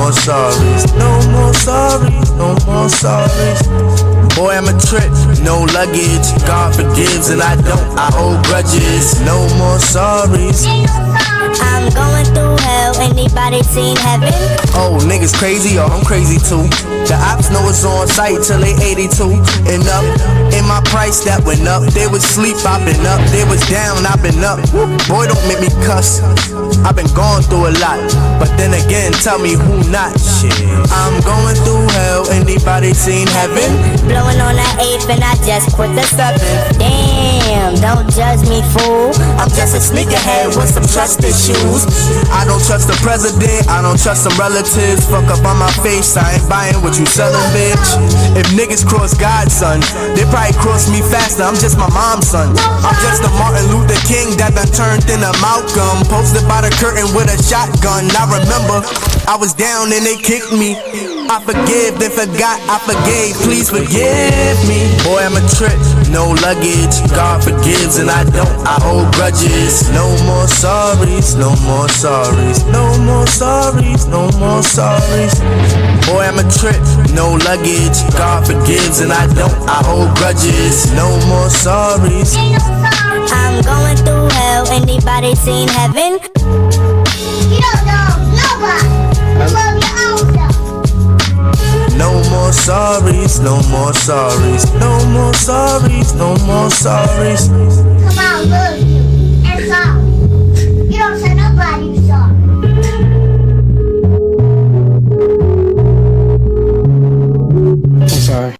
more sorries. No more sorries, no more sorries. Boy, I'm a trip, no luggage. God forgives and I don't, I hold grudges. No more sorries. I'm going through hell, anybody seen heaven? Oh, niggas crazy, or I'm crazy too. The ops know it's on site till they 82 and up. In my price that went up. They was sleep, I've been up. They was down, I've been up. Boy, don't make me cuss. I've been going through a lot. But then again, tell me who not. Shit, I'm going through hell, anybody seen heaven? Blowing on that 8th and I just quit the 7th. Damn, don't judge me, fool. I'm just a sneakerhead with some trust issues. I don't trust the president, I don't trust some relatives. Fuck up on my face, I ain't buying what you selling, bitch. If niggas cross God's son, they probably cross me faster, I'm just my mom's son. I'm just a Martin Luther King that done turned into Malcolm. Posted by the curtain with a shotgun. I remember I was down and they kicked me. I forgive, then forgot, I forgave, please forgive me. Boy, I'm a trip, no luggage. God forgives and I don't, I hold grudges. No more sorries, no more sorries. No more sorries, no more sorries. Boy, I'm a trip, no luggage. God forgives and I don't, I hold grudges. No more sorries. I'm going through hell, anybody seen heaven? You don't know nobody. You love your own self. No more sorries, no more sorries. No more sorries, no more sorries. Come on, love you. And sorry. You don't say nobody you sorry. I'm sorry.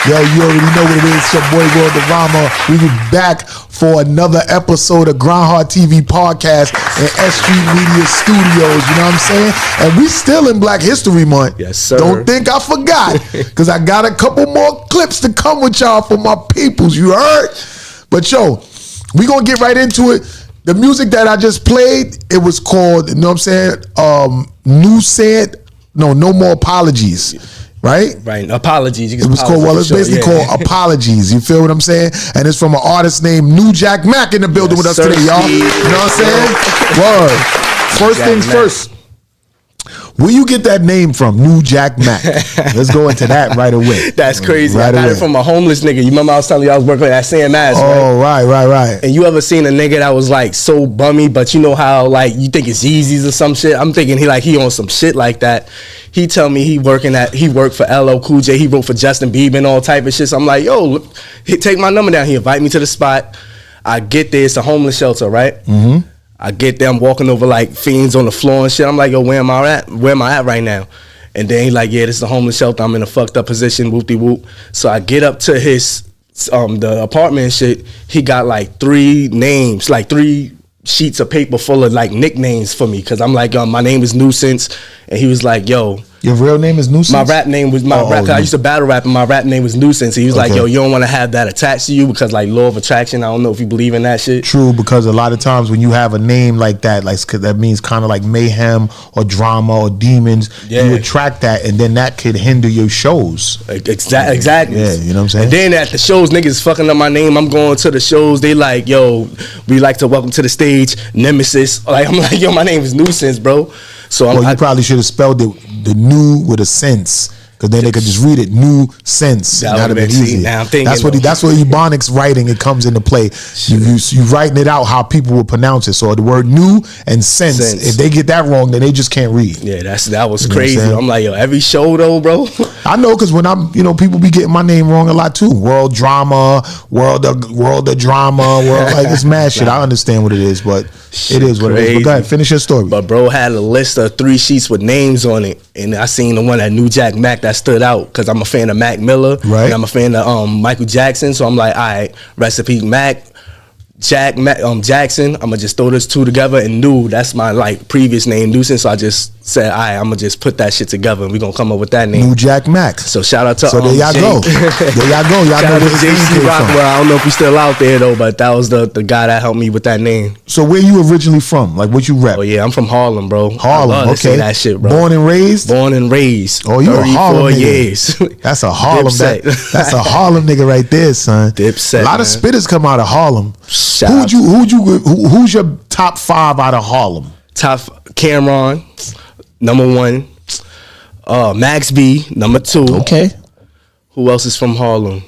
Yo, you already know what it is. It's your boy World Rama. We be back for another episode of Grindhard TV podcast in S.STREET Media Studios. You know what I'm saying? And we still in Black History Month. Yes, sir. Don't think I forgot, because I got a couple more clips to come with y'all for my peoples. You heard? But yo, we gonna get right into it. The music that I just played, it was called, you know what I'm saying? No More Apologies. Right? Right. Apologies. It was called, well, it's basically called Apologies. You feel what I'm saying? And it's from an artist named Nujack Mac in the building with us today, y'all. You know what I'm saying? Word. First things first. Where you get that name from, Nujack Mac? Let's go into that right away. That's crazy. Right, I got it from a homeless nigga. You remember I was telling you I was working at Sam Ass, right? Oh, right. And you ever seen a nigga that was like so bummy, but you know how like you think it's Yeezys or some shit? I'm thinking he on some shit like that. He tell me he worked for LL Cool J. He wrote for Justin Bieber and all type of shit. So I'm like, yo, take my number down. He invite me to the spot. I get there. It's a homeless shelter, right? Mm-hmm. I get there, I'm walking over like fiends on the floor and shit. I'm like, yo, where am I at right now? And then he like, yeah, this is a homeless shelter. I'm in a fucked up position, whoop-de-whoop. So I get up to his, the apartment and shit. He got like 3 names, like 3 sheets of paper full of like nicknames for me. Cause I'm like, my name is Nuisance. And he was like, yo. Your real name is Nuisance? My rap name was, I used to battle rap and my rap name was Nuisance. He was like, yo, you don't want to have that attached to you because like law of attraction, I don't know if you believe in that shit. True, because a lot of times when you have a name like that, like that means kind of like mayhem or drama or demons, you attract that and then that could hinder your shows. Exactly. Yeah, you know what I'm saying? And then at the shows, niggas fucking up my name. I'm going to the shows, they like, yo, we like to welcome to the stage, Nemesis. Like, I'm like, yo, my name is Nuisance, bro. So you probably should have spelled it the new with a sense, because then they could just read it. New sense. That would have been easy. Now I'm thinking that's what Ebonics writing it comes into play. You writing it out how people will pronounce it. So the word new and sense. If they get that wrong, then they just can't read. Yeah, that was crazy. I'm like, yo, every show though, bro. I know, because when I'm, people be getting my name wrong a lot too. World Drama, World of Drama, like it's mad shit. I understand what it is, but it is what it is. But go ahead, finish your story. But bro had a list of 3 sheets with names on it, and I seen the one that Nujack Mac that stood out because I'm a fan of Mac Miller, right? And I'm a fan of Michael Jackson, so I'm like, all right, recipe Mac. Jackson. I'm gonna just throw this 2 together, and that's my like previous name, Nuisance. So I just said, all right, I'm gonna just put that shit together and we're gonna come up with that name. Nujack Mac. So shout out to So there y'all Jay. go. There y'all go. Y'all Shout know out where to this name JC came from. Rockwell. I don't know if he's still out there though, but that was the guy that helped me with that name. So where you originally from? Like what you rep? Oh yeah, I'm from Harlem, bro. Harlem, I love to okay. say that shit, bro. Born and raised? Born and raised. Oh, you a 34 Harlem nigga. years. That's a Harlem. Dipset. That's a Harlem nigga right there, son. Dipset, A lot of man. spitters come out of Harlem. Shout out. Who's your top 5 out of Harlem? Top Cameron, number 1. Max B, number 2. Okay. Who else is from Harlem?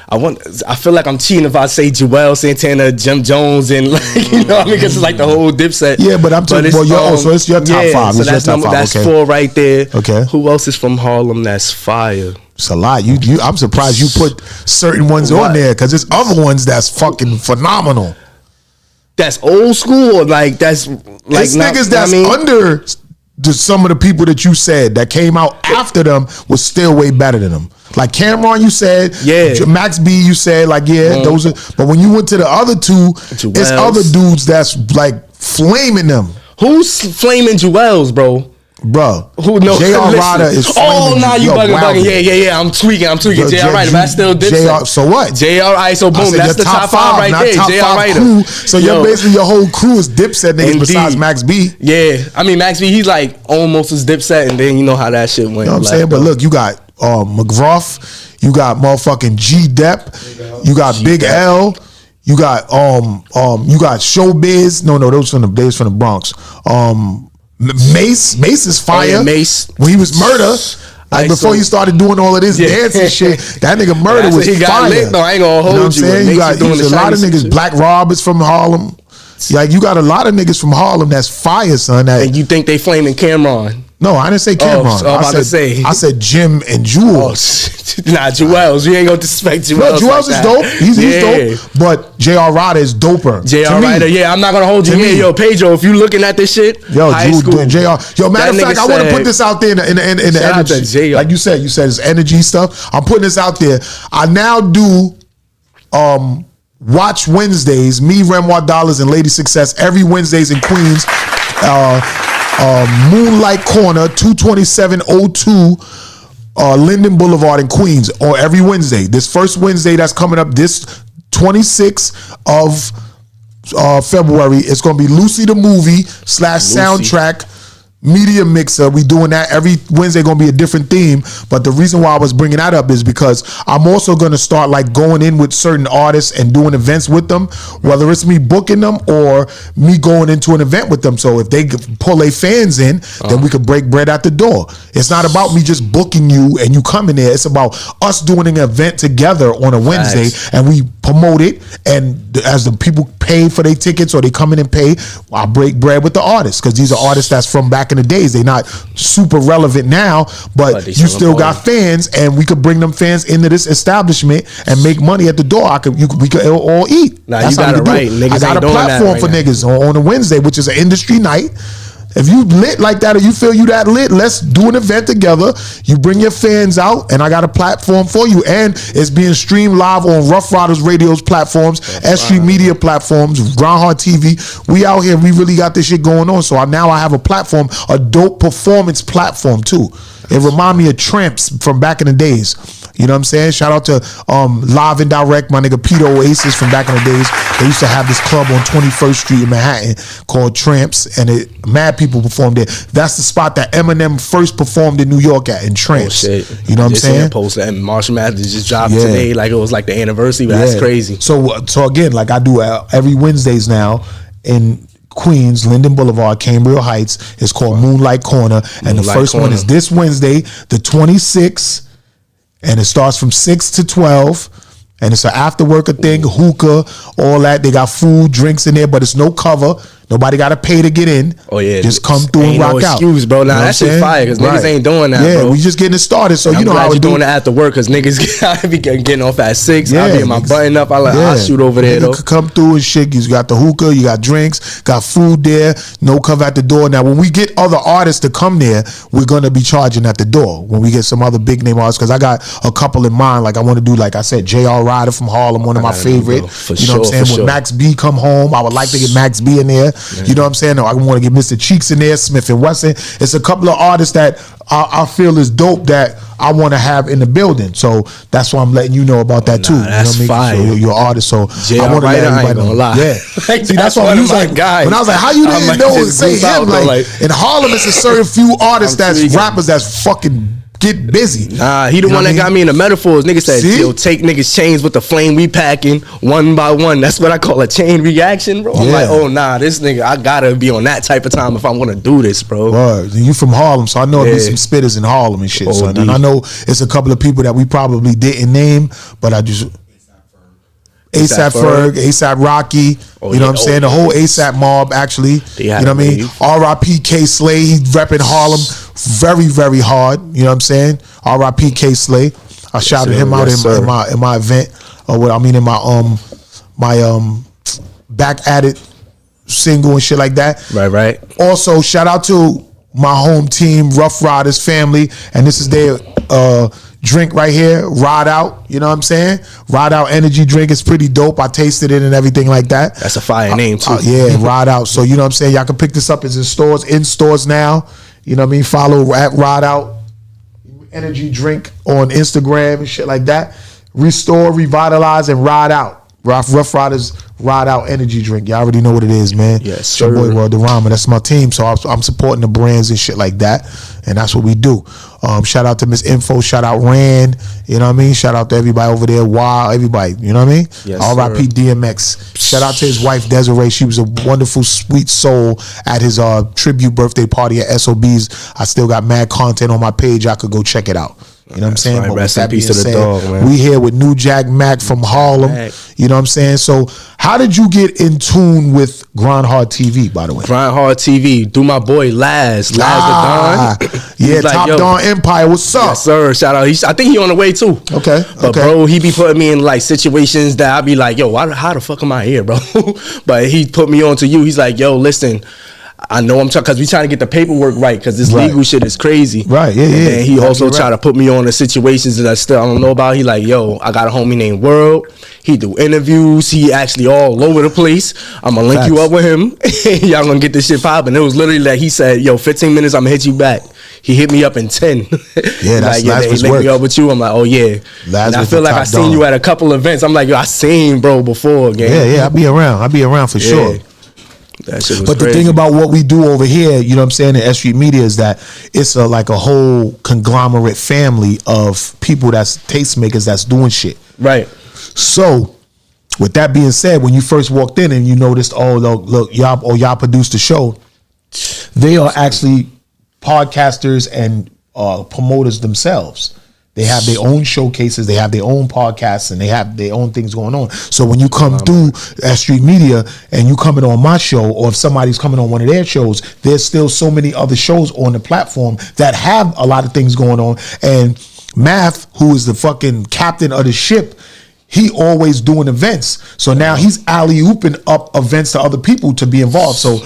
I feel like I'm cheating if I say Joel Santana, Jim Jones, and like, you know what I mean? Because it's like the whole Dipset. Yeah, but I'm talking. Well, so it's your top 5. So It's that's your top 5. That's okay. 4 right there. Okay. Who else is from Harlem? That's fire. It's a lot. I'm surprised you put certain ones on there because there's other ones that's fucking phenomenal. That's old school, or like that's like It's niggas that's under some of the people that you said that came out after them was still way better than them. Like Cameron, you said, Max B, you said, like those are. But when you went to the other two, it's other dudes that's like flaming them. Who's flaming Jewels, bro? Bro, who knows? J.R. Ryder is flaming. Oh, nah, you bugging. Yeah. I'm tweaking. J.R. Ryder, but I still did J.R. So what? J.R. Ryder, so boom, that's the top 5 right there. J.R. Ryder. Crew. So you're basically your whole crew is Dipset niggas besides Max B. Yeah, I mean Max B, he's like almost as Dipset, and then you know how that shit went. You know what I'm saying? But look, you got McGruff, you got motherfucking G Dep, you got Big L. You got you got Showbiz. No, those from the Bronx. Mace is fire. Oh, yeah, Mace. When he was Murder, like before he started doing all of this dancing shit, that nigga Murder was he got fire. lit, though. I ain't gonna hold you know what I'm saying? You got doing a lot of niggas. Black Rob is from Harlem. Like you got a lot of niggas from Harlem that's fire, son. And you think they flaming Cameron? No, I didn't say Cameron. I said Jim and Jules. Nah, Jewels. You ain't gonna disrespect Jewels. No, Jewels like is dope. He's dope. But J.R. Ryder is doper. J.R. Ryder, I'm not gonna hold you. Yo, Pedro, if you looking at this shit, high school. J.R. Yo, matter of fact, I want to put this out there in the energy. Like you said it's energy stuff. I'm putting this out there. I now do Watch Wednesdays, me, Renoir Dollars, and Lady Success every Wednesdays in Queens. Moonlight Corner, 22702 Linden Boulevard in Queens, or every Wednesday. This first Wednesday that's coming up, this 26th of February, it's going to be Lucy the Movie / soundtrack media mixer. We doing that every Wednesday, gonna be a different theme. But the reason why I was bringing that up is because I'm also gonna start like going in with certain artists and doing events with them, whether it's me booking them or me going into an event with them. So if they pull their fans in, then we could break bread at the door. It's not about me just booking you and you coming there. It's about us doing an event together on a Wednesday, and we promote it, and as the people pay for their tickets or they come in and pay, I break bread with the artists, because these are artists that's from back in the days. They're not super relevant now, but you still got fans, and we could bring them fans into this establishment and make money at the door. We could all eat. Nah, you got it right. Niggas I got a platform for niggas on a Wednesday, which is an industry night. If you lit like that, or you feel you that lit, let's do an event together. You bring your fans out, and I got a platform for you. And it's being streamed live on Rough Riders Radio's platforms, S.STREET Media platforms, Grindhard TV. We out here. We really got this shit going on. So now I have a platform, a dope performance platform too. It remind me of Tramps from back in the days. You know what I'm saying? Shout out to Live and Direct, my nigga Peter Oasis from back in the days. They used to have this club on 21st Street in Manhattan called Tramps, and mad people performed there. That's the spot that Eminem first performed in New York at, in Tramps. Oh, shit. You know what I'm saying? Post and Marshall Mathers just dropped today, like it was like the anniversary, but that's crazy. So again, like I do every Wednesdays now in Queens, Linden Boulevard, Cambria Heights. It's called Moonlight Corner, and the first one is this Wednesday, the 26th. And it starts from 6 to 12. And it's an after worker thing, hookah, all that. They got food, drinks in there, but it's no cover. Nobody got to pay to get in. Oh, yeah. Just come through and rock out. Excuse, bro. Nah, that shit fire, because niggas ain't doing that, bro. Yeah, we just getting it started. So, you know how we doing it after work, because niggas I be getting off at 6. I be in my button up. I'll shoot over there, though. Come through and shit. You got the hookah, you got drinks, got food there, no cover at the door. Now, when we get other artists to come there, we're going to be charging at the door. When we get some other big name artists, because I got a couple in mind. Like, I want to do, like I said, J.R. Ryder from Harlem, one of my favorite. You know what I'm saying? When Max B come home, I would like to get Max B in there. You know what I'm saying? I want to get Mr. Cheeks in there, Smith and Wesson. It's a couple of artists that I feel is dope that I want to have in the building. So that's why I'm letting you know about that too. That's you know what I mean? fire. So you're an artist, so I want to let everybody know. Lie. Yeah. Like, see, that's why he was like, guys. when I was like, how you didn't know and say him? Like, in Harlem, it's a certain few artists rappers that's fucking get busy. Nah, he the one that got me in the metaphors. Nigga said, yo, take niggas chains with the flame we packing one by one. That's what I call a chain reaction, bro. I'm like, oh nah, this nigga, I gotta be on that type of time if I'm gonna do this, bro. Word. You from Harlem, so I know there's some spitters in Harlem and shit, son. And I know it's a couple of people that we probably didn't name, but I just ASAP Ferg, ASAP Rocky, you know what I'm saying? The whole ASAP mob, actually. You know what I mean? R.I.P. K Slay, he's repping Harlem very, very hard. You know what I'm saying? R.I.P. K Slay. I shouted him out in my event, or what I mean in my Back At It single and shit like that. Right. Also, shout out to my home team, Rough Riders family, and this is their drink right here, Ride Out. You know what I'm saying? Ride Out energy drink is pretty dope. I tasted it and everything like that. That's a fire name too. Yeah, Ride Out. So you know what I'm saying? Y'all can pick this up. It's in stores now. You know what I mean? Follow at Ride Out energy drink on Instagram and shit like that. Restore, revitalize, and ride out. Rough Riders Ride Out energy drink. Y'all already know what it is, man. Yes, sir. Your boy World Rama. That's my team. So I'm supporting the brands and shit like that. And that's what we do. Shout out to Miss Info. Shout out Rand. You know what I mean? Shout out to everybody over there. Wow, everybody. You know what I mean? Yes, R.I.P. DMX. Shout out to his wife Desiree. She was a wonderful, sweet soul at his tribute birthday party at SOB's. I still got mad content on my page. I could go check it out. You know what I'm saying? Right. But Rest in peace to the said, dog, man. we here with Nujack Mac from Harlem. You know what I'm saying? So how did you get in tune with Grindhard TV, by the way? Grindhard TV, do my boy Laz the Don. Yeah, like, Top Don Empire. What's up? Yes, sir. Shout out. I think he on the way too. Okay. But bro, he be putting me in like situations that I be like, yo, how the fuck am I here, bro? But he put me on to you. He's like, yo, listen, I know I'm trying, because we trying to get the paperwork right, because this legal shit is crazy. Right, yeah. And he also try to put me on the situations that I don't know about. He like, yo, I got a homie named World. He do interviews. He actually all over the place. I'm going to link you up with him. Y'all going to get this shit popping. It was literally like, he said, yo, 15 minutes, I'm going to hit you back. He hit me up in 10. Yeah, that's like, he linked me up with you. I'm like, oh, yeah. And I feel like I seen you at a couple events. I'm like, yo, I seen bro before, gang. Yeah, I be around for sure. That shit was but crazy. The thing about what we do over here, you know what I'm saying, in S.STREET Media, is that it's like a whole conglomerate family of people that's tastemakers that's doing shit. Right. So, with that being said, when you first walked in and you noticed, oh, look, y'all produced the show, they are actually podcasters and promoters themselves. They have their own showcases, they have their own podcasts, and they have their own things going on. So when you come through S.STREET Media and you coming on my show, or if somebody's coming on one of their shows, there's still so many other shows on the platform that have a lot of things going on. And Math, who is the fucking captain of the ship, he always doing events. So now he's alley-ooping up events to other people to be involved. So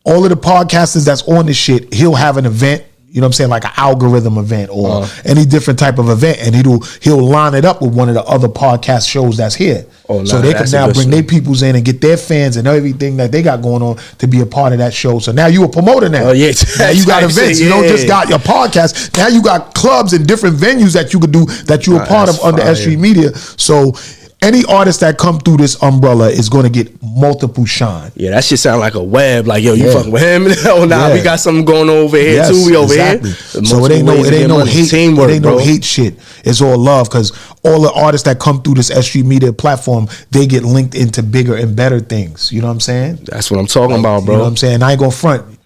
all of the podcasters that's on this shit, he'll have an event. You know what I'm saying? Like an algorithm event or any different type of event. And he'll line it up with one of the other podcast shows that's here. So they can now bring their peoples in and get their fans and everything that they got going on to be a part of that show. So now you a promoter now. Oh, yeah. Now you got events. You don't just got your podcast. Now you got clubs and different venues that you could do that you're a part of under S.STREET Media. So any artist that come through this umbrella is going to get multiple shine. Yeah, that shit sound like a web. Like, yo, you fucking with him? Oh, nah, we got something going on over here too. We over here. So it ain't no hate. Teamwork, it ain't no hate shit. It's all love, because all the artists that come through this S.STREET Media platform, they get linked into bigger and better things. You know what I'm saying? That's what I'm talking about, bro. You know what I'm saying? I ain't gonna front.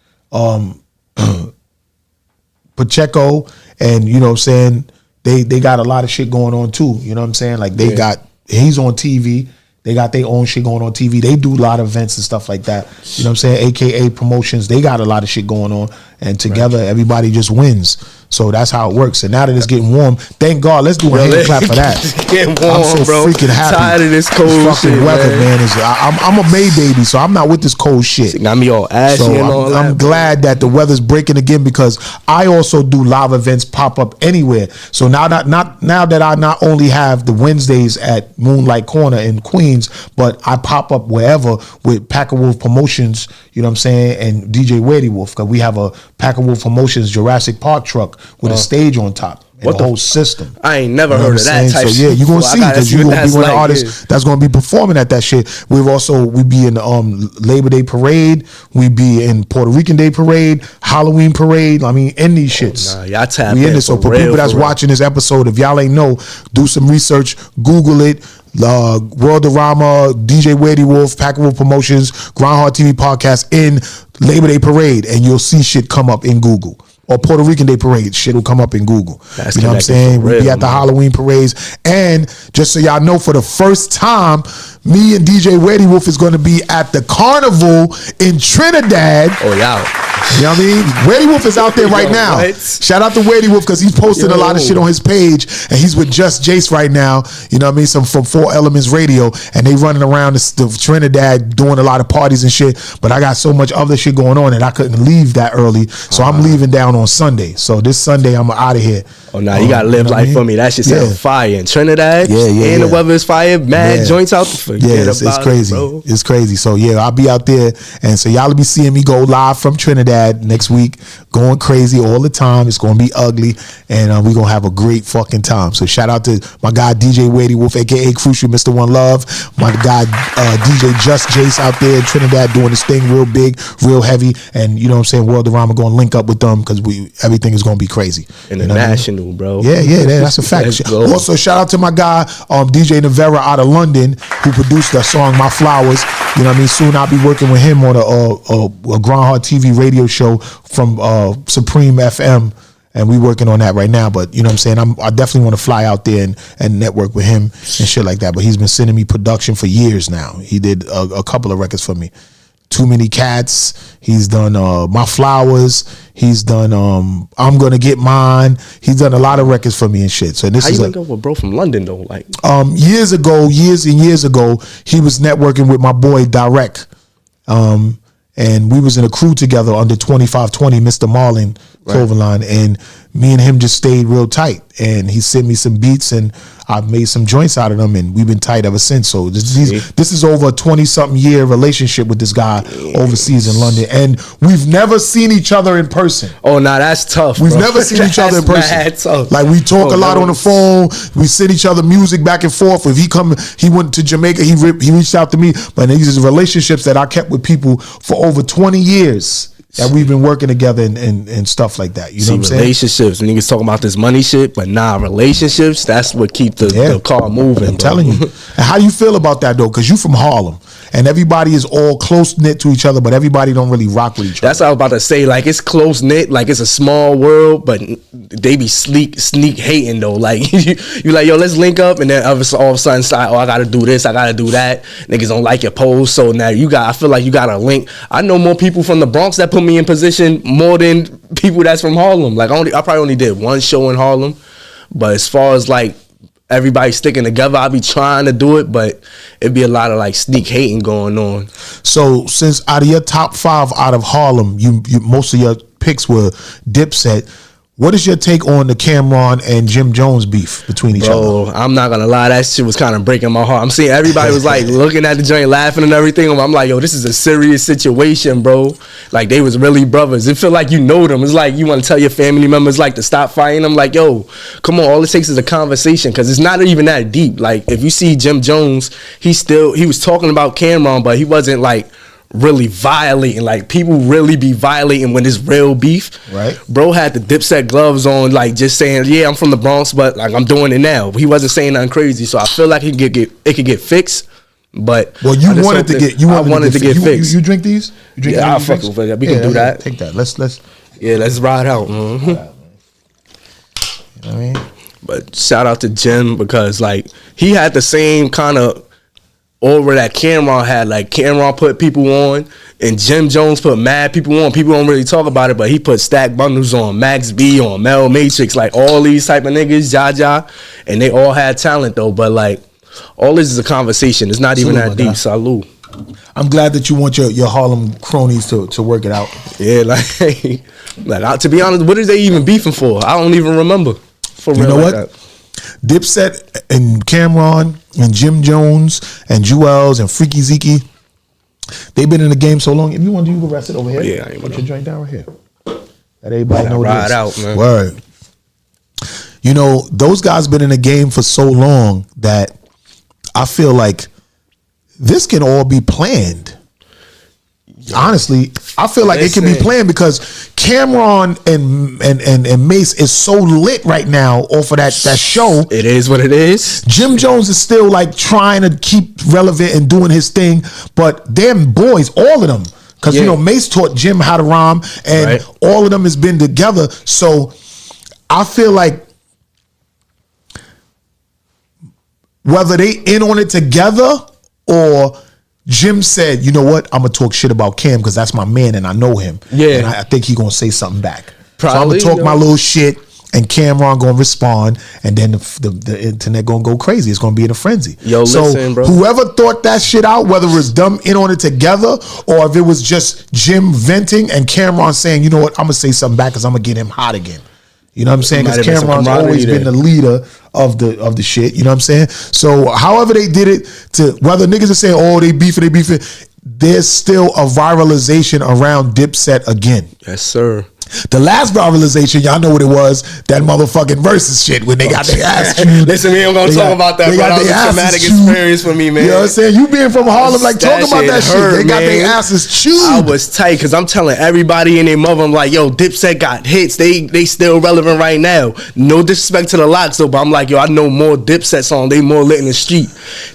Pacheco and you know what I'm saying, they got a lot of shit going on too. You know what I'm saying? Like they got. He's on TV. They got their own shit going on TV. They do a lot of events and stuff like that. You know what I'm saying? AKA promotions. They got a lot of shit going on. And together, everybody just wins. So that's how it works. And now that it's getting warm, thank God. Let's do a hand clap for that. Getting warm, I'm so bro. freaking happy. Tired of this cold fucking shit, weather, man. I'm a May baby, so I'm not with this cold shit. Got me all ashy So and all that. I'm glad that the weather's breaking again, because I also do live events pop up anywhere. So now that I not only have the Wednesdays at Moonlight Corner in Queens, but I pop up wherever with Pack of Wolf Promotions, you know what I'm saying, and DJ Weddy Wolf, because we have a Pack of Wolf Promotions Jurassic Park truck with a stage on top. What the whole system. I ain't never heard of that type so shit. yeah, you're gonna see, because you're gonna be one of the like artists that's gonna be performing at that shit. We be in the Labor Day parade, we be in Puerto Rican Day parade, Halloween parade. I mean, in these shits. Nah, y'all tap we in in this. So for for real, people that's for real. watching this episode, if y'all ain't know, do some research, Google it. Worldorama, DJ Weddy Wolf, Pack of Wolf Promotions, Grindhard TV podcast in Labor Day parade, and you'll see shit come up in Google. Or Puerto Rican Day parade, shit will come up in Google. That's you know what I'm connected saying? for We be real, at the man. Halloween parades. And just so y'all know, for the first time, me and DJ Weddy Wolf is going to be at the carnival in Trinidad. Oh, y'all. You know what I mean? Weddy Wolf is out there right Yo, now. what? Shout out to Weddy Wolf, because he's posting a lot of Yo. shit on his page, and he's with Just Jace right now. You know what I mean? Some from 4 Elements Radio, and they running around the Trinidad doing a lot of parties and shit. But I got so much other shit going on that I couldn't leave that early, so I'm leaving down on Sunday. So this Sunday I'm out of here. Oh, nah, you gotta live you know what I life mean? for me. That shit sound Yeah. fire. In Trinidad, Yeah, and the weather is fire. Mad Yeah. joints out to forget Yeah, it's about crazy. it, bro. It's crazy. So yeah, I'll be out there, and so y'all will be seeing me go live from Trinidad next week, going crazy all the time. It's gonna be ugly, and we're gonna have a great fucking time. So shout out to my guy DJ Weddy Wolf, aka Crucial Mr. One Love, my guy DJ Just Jace out there in Trinidad doing this thing real big, real heavy, and you know what I'm saying. Worldorama gonna link up with them, because everything is gonna be crazy. You know what I mean? International, bro. Yeah, that's a fact. Let's go. Also, shout out to my guy, DJ Navera out of London, who produced the song My Flowers. You know what I mean? Soon I'll be working with him on a Grindhard TV radio show from Supreme FM, and we working on that right now. But you know what I'm saying? I definitely want to fly out there and network with him and shit like that. But he's been sending me production for years now. He did a couple of records for me. Too Many Cats. He's done My Flowers. He's done I'm Gonna Get Mine. He's done a lot of records for me and shit. So this How is you link up with bro from London though? Like, years and years ago, he was networking with my boy Direct. And we was in a crew together under 2520, Mr. Marlin clothing line, and me and him just stayed real tight. And he sent me some beats, and I've made some joints out of them, and we've been tight ever since. So this is over a 20-something year relationship with this guy overseas in London, and we've never seen each other in person. oh nah, that's tough. We've bro. never seen each other in That's mad person. tough. Like we talk a lot never. on the phone. We send each other music back and forth. If he went to Jamaica, he reached out to me. But these are relationships that I kept with people for over 20 years that we've been working together and stuff like that. You know what I'm saying? Relationships, niggas talking about this money shit, but nah, relationships, that's what keep the car moving. I'm telling you. And how you feel about that though? Because you from Harlem, and everybody is all close knit to each other, but everybody don't really rock with each other. That's what I was about to say. Like, it's close knit, like it's a small world, but they be sneak hating though. Like you like, yo, let's link up, and then all of a sudden start, I gotta do this, I gotta do that. Niggas don't like your pose, so now I feel like you got a link. I know more people from the Bronx that put me in position more than people that's from Harlem. Like I probably only did one show in Harlem, but as far as like everybody sticking together, I be trying to do it, but it'd be a lot of like sneak hating going on. So since out of your top 5 out of Harlem, you most of your picks were Dipset. What is your take on the Cameron and Jim Jones beef between each other? Bro, I'm not gonna lie, that shit was kind of breaking my heart. I'm seeing everybody was like looking at the joint, laughing and everything. I'm like, yo, this is a serious situation, bro. Like, they was really brothers. It feel like you know them. It's like you want to tell your family members like to stop fighting. I'm like, yo, come on, all it takes is a conversation, because it's not even that deep. Like, if you see Jim Jones, he was talking about Cameron, but he wasn't like really violating. Like, people really be violating when it's real beef. Right. Bro had the Dipset gloves on, like just saying, yeah, I'm from the Bronx, but like I'm doing it now. He wasn't saying nothing crazy, so I feel like it could get fixed. But well, I wanted to get fixed. You drink these? You drink I'll fuck with it. We can do that. Take that. Let's ride out. Mm-hmm. You know what I mean? But shout out to Jim, because like he had the same kind of over that Cameron had. Like Cameron put people on, and Jim Jones put mad people on. People don't really talk about it, but he put Stack Bundles on, Max B on, Mel Matrix, like all these type of niggas, Jaja, and they all had talent though. But like all this is a conversation. It's not even that deep. Salute. I'm glad that you want your Harlem cronies to work it out. Yeah, to be honest, what is they even beefing for? I don't even remember. For real, you know like what? That. Dipset and Cameron and Jim Jones and Jewels and Freaky Zeke, they've been in the game so long. If you want to, you can rest it over here. Yeah, I ain't put know. your joint down right here. Let everybody know ride this. Out, man. Word. You know, those guys been in the game for so long that I feel like this can all be planned. Honestly, I feel like it can be planned because Cameron and Mace is so lit right now off of that show. It is what it is. Jim Jones is still like trying to keep relevant and doing his thing, but them boys, all of them, because you know Mace taught Jim how to rhyme, and all of them has been together. So I feel like whether they in on it together or Jim said, you know what, I'm going to talk shit about Cam because that's my man and I know him. Yeah. And I think he going to say something back. Probably, so I'm going to talk my little shit and Cameron going to respond and then the internet going to go crazy. It's going to be in a frenzy. Yo, so listen, bro. Whoever thought that shit out, whether it was them in on it together or if it was just Jim venting and Cameron saying, you know what, I'm going to say something back because I'm going to get him hot again. You know what I'm saying? Because Cameron's always been the leader of the shit. You know what I'm saying? So however they did it, to whether niggas are saying, oh, they beefing, there's still a viralization around Dipset again. Yes, sir. The last viralization, y'all know what it was, that motherfucking versus shit when they got their ass chewed. Listen, we ain't gonna talk about that, bro. That was a traumatic experience for me, man. You know what I'm saying? You being from Harlem, like, talk about that shit. They got their asses chewed. I was tight, because I'm telling everybody and their mother, I'm like, yo, Dipset got hits. They still relevant right now. No disrespect to the Locks, though, but I'm like, yo, I know more Dipset songs. They more lit in the street.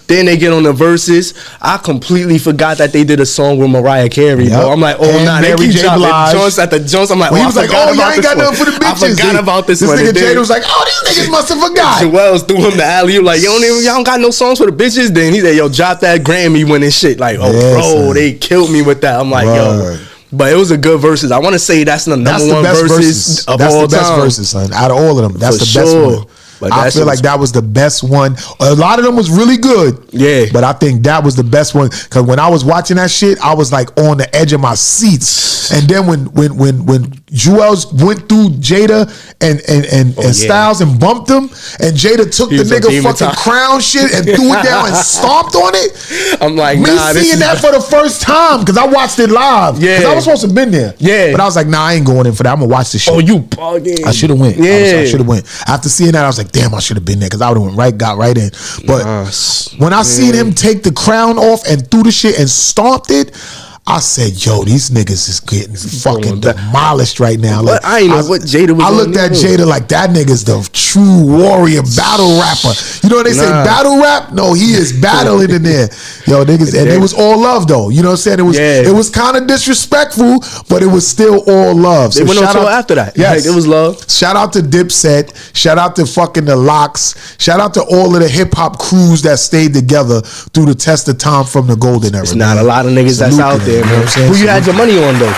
Then they get on the verses. I completely forgot that they did a song with Mariah Carey, bro. I'm like, oh, and nah, they keep dropping Jones at the Jones. I'm like, he was like, oh, y'all ain't got nothing for the bitches. I forgot about this one. This nigga Jada was like, oh, these niggas must have forgot. Joel's threw him the alley. Like, y'all don't got no songs for the bitches. Then he said, yo, drop that Grammy winning shit. Like, oh, bro, they killed me with that. I'm like, yo. But it was a good verses. I want to say that's the number one verses of all time. That's the best verses, son. Out of all of them, that's the best one. But I feel like that was the best one. A lot of them was really good. Yeah. But I think that was the best one. Because when I was watching that shit, I was like on the edge of my seats. And then when Jewels went through Jada and Styles and bumped them, and Jada took the nigga fucking crown shit and threw it down and stomped on it. I'm like, me seeing that for the first time, because I watched it live. Yeah. Because I was supposed to have been there. Yeah. But I was like, nah, I ain't going in for that. I'm going to watch this shit. Oh, you bugging. I should have went. Yeah. I should have went. After seeing that, I was like, damn, I should have been there, because I would have went got right in. But when I seen him take the crown off and threw the shit and stomped it, I said, yo, these niggas is getting fucking demolished right now. Like, I know what Jada was. I looked at Jada like, that nigga's the true warrior battle rapper. You know what they say, battle rap? No, he is battling in there. Yo, niggas, and it was all love though. You know what I'm saying? It was kind of disrespectful, but it was still all love. So they went on tour after that. Yes, it was love. Shout out to Dipset. Shout out to fucking the Locks. Shout out to all of the hip hop crews that stayed together through the test of time from the golden era. It's not a lot of niggas that's out there. You know what I'm saying? Who you had your money on though?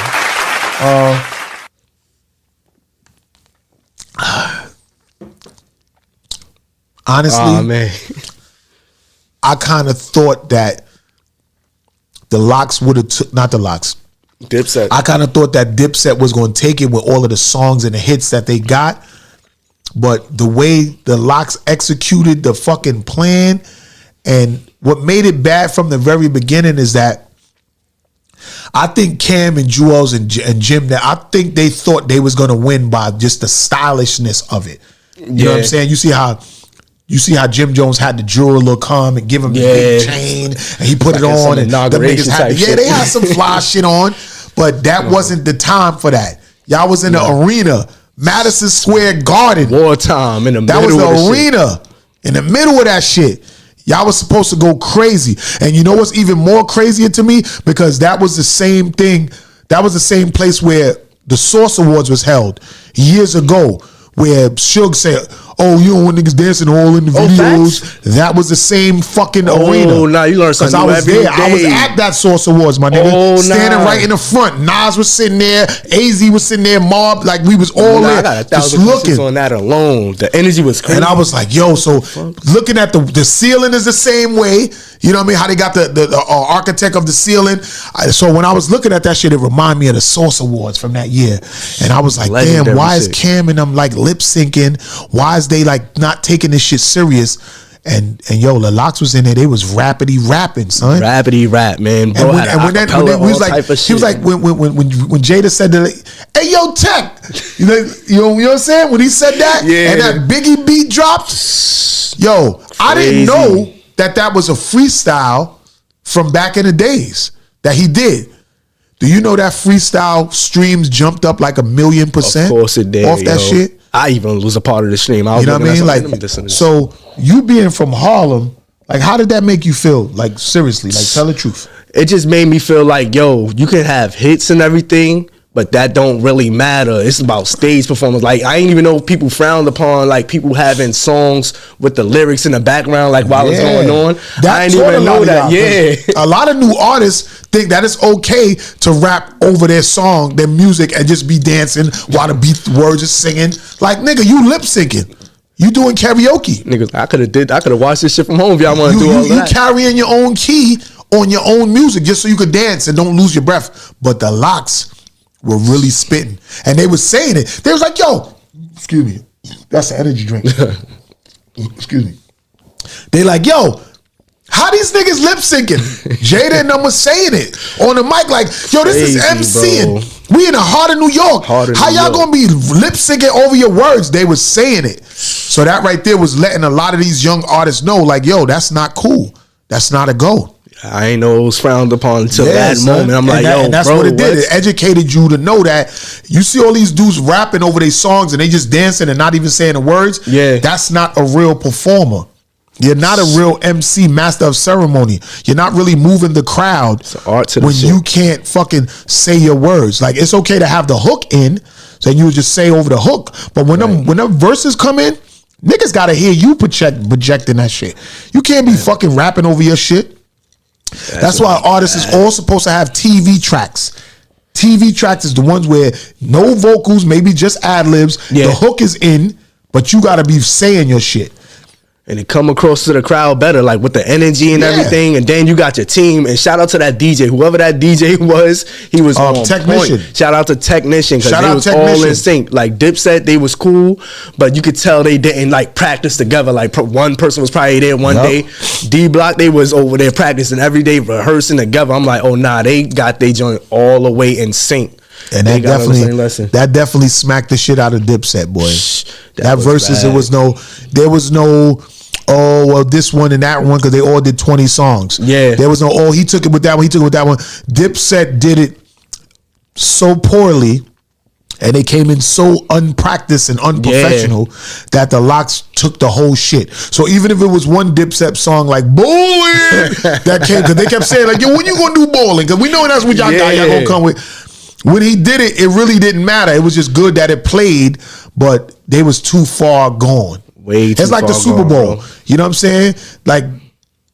Honestly, man. I kind of thought that the Locks would have not the Locks. Dipset. I kind of thought that Dipset was going to take it with all of the songs and the hits that they got, but the way the Locks executed the fucking plan, and what made it bad from the very beginning is that I think Cam and Jewels and Jim, that I think they thought they was gonna win by just the stylishness of it. You know what I'm saying? You see how Jim Jones had the jeweler come and give him the big chain, and he put it on, and the niggas had they had some fly shit on, but that wasn't the time for that. Y'all was in the arena, Madison Square Garden, wartime in the middle. That was the arena in the middle of that shit. Y'all was supposed to go crazy. And you know what's even more crazier to me? Because that was the same thing. That was the same place where the Source Awards was held years ago, where Suge said, oh, you know when niggas dancing all in the videos. Facts? That was the same fucking arena. Oh, nah, you learned something I was every there. I was day. at that Source Awards, my nigga. Oh, Standing nah. right in the front. Nas was sitting there. AZ was sitting there. Mob, like we was all Nah, there. I got Just 1,000 looking. on that alone. The energy was crazy. And I was like, yo, so looking at the ceiling is the same way. You know what I mean? How they got the architect of the ceiling. So when I was looking at that shit, it reminded me of the Source Awards from that year. And I was like, Legendary damn, why is shit. Cam and them like lip syncing? Why is they like not taking this shit serious? And yo, the Locks was in there. They was rapping, son. Rapidy rap, man. Bro, And when we was like, he was like, when Jada said that, hey yo, Tech, you know what I'm saying? When he said that, Yeah. and that Biggie beat dropped, yo, I didn't know that was a freestyle from back in the days that he did. Do you know that freestyle streams jumped up like 1,000,000%? Of course it did. Off that shit. I even was a part of the stream. I was You know what I mean? looking at Like, something, so you being from Harlem, like, how did that make you feel? Like, seriously, like, tell the truth. it just made me feel like, yo, you can have hits and everything, but that don't really matter. It's about stage performance. Like, I ain't even know people frowned upon like people having songs with the lyrics in the background, like while it's going on. I didn't even know that. Yeah, A lot of new artists think that it's okay to rap over their song, their music, and just be dancing while the beat words is singing. Like, nigga, you lip syncing. You doing karaoke. niggas, I could have watched this shit from home if y'all want to do all You that. carrying your own key on your own music just so you could dance and don't lose your breath. But the Locks were really spitting. And they was saying it. They was like, yo, excuse me. That's an energy drink. Excuse me. They like, yo, how these niggas lip syncing? Jada and them was saying it on the mic like, yo, this is Crazy, MCing. We in the heart of New York. Heart of How New y'all York. gonna be lip syncing over your words? They was saying it. So that right there was letting a lot of these young artists know, like, yo, that's not cool. That's not a go. I ain't know it was frowned upon until Yeah, that son. moment. I'm like, yo, and that's bro, what it did. what? It educated you to know that you see all these dudes rapping over their songs and they just dancing and not even saying the words. Yeah. That's not a real performer. You're not a real MC, master of ceremony. You're not really moving the crowd It's an art to the when shit. you can't fucking say your words. Like, it's okay to have the hook in, so you would just say over the hook. But when them verses come in, niggas gotta hear you projecting that shit. You can't be fucking rapping over your shit. That's why artists is all supposed to have TV tracks. TV tracks is the ones where no vocals, maybe just ad libs. Yeah. The hook is in, but you gotta be saying your shit. And it come across to the crowd better, like with the energy and Yeah. everything. And then you got your team. And shout out to that DJ, whoever that DJ was, he was on Technician. point. Shout out to Technician because Shout they out was all Technician. in sync. Like Dipset, they was cool, but you could tell they didn't like practice together. Like one person was probably there one Yup. day. D Block, they was over there practicing every day, rehearsing together. I'm like, oh nah, they got they joint all the way in sync. And They that got on the same definitely lesson. smacked the shit out of Dipset, boy. That was versus, bad. there was no, oh, well, this one and that one, because they all did 20 songs. Yeah. There was no, oh, he took it with that one, he took it with that one. Dipset did it so poorly, and they came in so unpracticed and unprofessional that the Locks took the whole shit. So even if it was one Dipset song like Bowling, that came, because they kept saying, like, yo, when you gonna do Bowling? Because we know that's what y'all got, y'all gonna come with. When he did it, it really didn't matter. It was just good that it played, but they was too far gone. Way too It's like the far Super gone, Bowl. bro. You know what I'm saying? Like,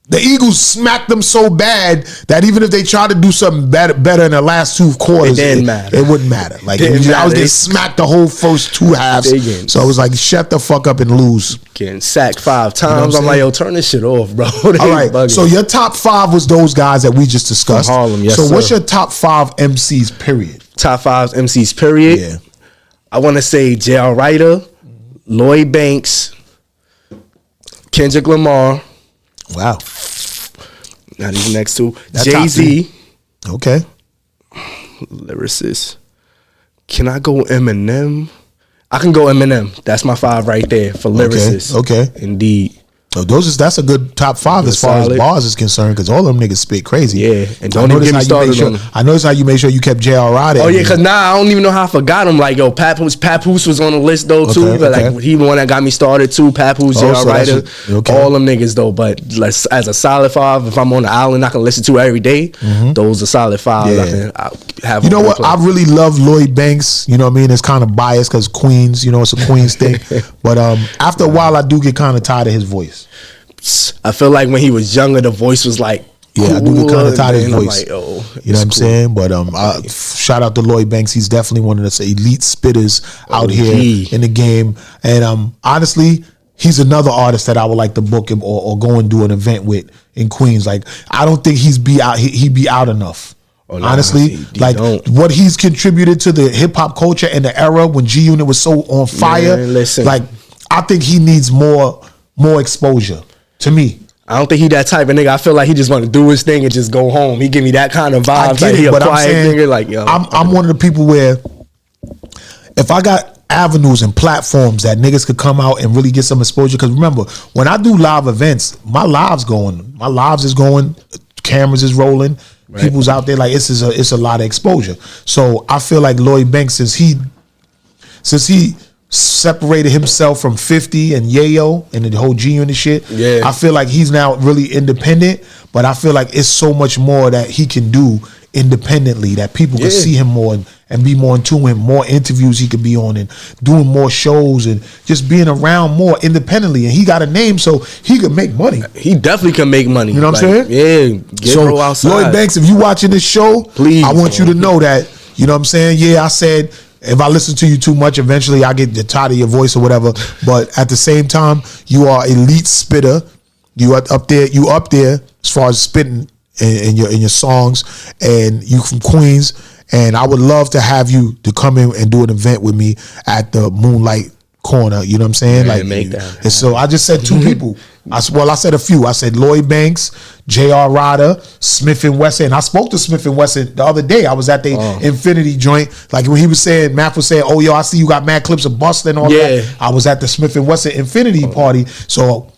the Eagles smacked them so bad that even if they tried to do something better in the last two quarters, It didn't matter. It wouldn't matter. Like, Didn't I was matter. getting smacked the whole first two halves. They getting- So it was like, shut the fuck up and lose. Getting sacked 5 know what times. I'm I'm like, saying? yo, turn this shit off, bro. They All right. bugging. So your top 5 was those guys that we just discussed. From Harlem, yes, So what's sir. your top 5 MCs, period? Top 5 MCs, period. Yeah. I want to say J.R. Ryder, Lloyd Banks, Kendrick Lamar. Wow. Now these next two. That top Jay-Z, Okay. lyricist. Can I go Eminem? I can go Eminem. That's my 5 right there for lyricist. Okay. Indeed. So that's a good top 5 as far as bars is concerned, because all them niggas spit crazy. Yeah, and don't even get me started on. I noticed how you made sure you kept J.R. Roddy. Oh yeah, because I don't even know how I forgot him. Like yo, Papoose was on the list though too. But like he the one that got me started too. Papoose, J.R. Ryder, all them niggas though. But as a solid 5, if I'm on the island, I can listen to every day. Those are solid 5. Yeah. I have. You know what? I really love Lloyd Banks. You know what I mean? It's kind of biased because Queens. You know, it's a Queens thing. But after a while, I do get kind of tired of his voice. I feel like when he was younger, the voice was like, I do get kind of tired of his voice. Like, oh, you know what I'm saying? But shout out to Lloyd Banks. He's definitely one of the elite spitters out here in the game. And honestly, he's another artist that I would like to book him or go and do an event with in Queens. Like, I don't think he'd be out enough. Honestly, what he's contributed to the hip hop culture and the era when G Unit was so on fire. Man, listen. Like, I think he needs more exposure. To me, I don't think he that type of nigga. I feel like he just want to do his thing and just go home. He give me that kind of vibe. I get it, but I'm saying, nigga, like, yo, I'm one of the people where if I got avenues and platforms that niggas could come out and really get some exposure. Because remember, when I do live events, my lives is going, cameras is rolling, people's out there. Like it's a lot of exposure. So I feel like Lloyd Banks, since he separated himself from 50 and Yayo and the whole G Unit shit. Yeah. I feel like he's now really independent, but I feel like it's so much more that he can do independently that people can see him more and be more into him, more interviews he could be on and doing more shows and just being around more independently. And he got a name, so he could make money. He definitely can make money. You know what I'm saying? Yeah. Get so outside. Lloyd Banks, if you watching this show, please, I want you to know that, you know what I'm saying? Yeah, I said, if I listen to you too much, eventually I get tired of your voice or whatever. But at the same time, you are elite spitter. You are up there. You up there as far as spitting in your songs, and you from Queens. And I would love to have you to come in and do an event with me at the Moonlight Corner. You know what I'm saying? Yeah, like, make that. And so I just said 2 people. I said a few. I said Lloyd Banks, J.R. Rodder, Smith & Wesson. And I spoke to Smith & Wesson the other day. I was at the Infinity joint. Like when he was saying, Mac was saying, oh, yo, I see you got mad clips of Busta and all that. I was at the Smith & Wesson Infinity party. So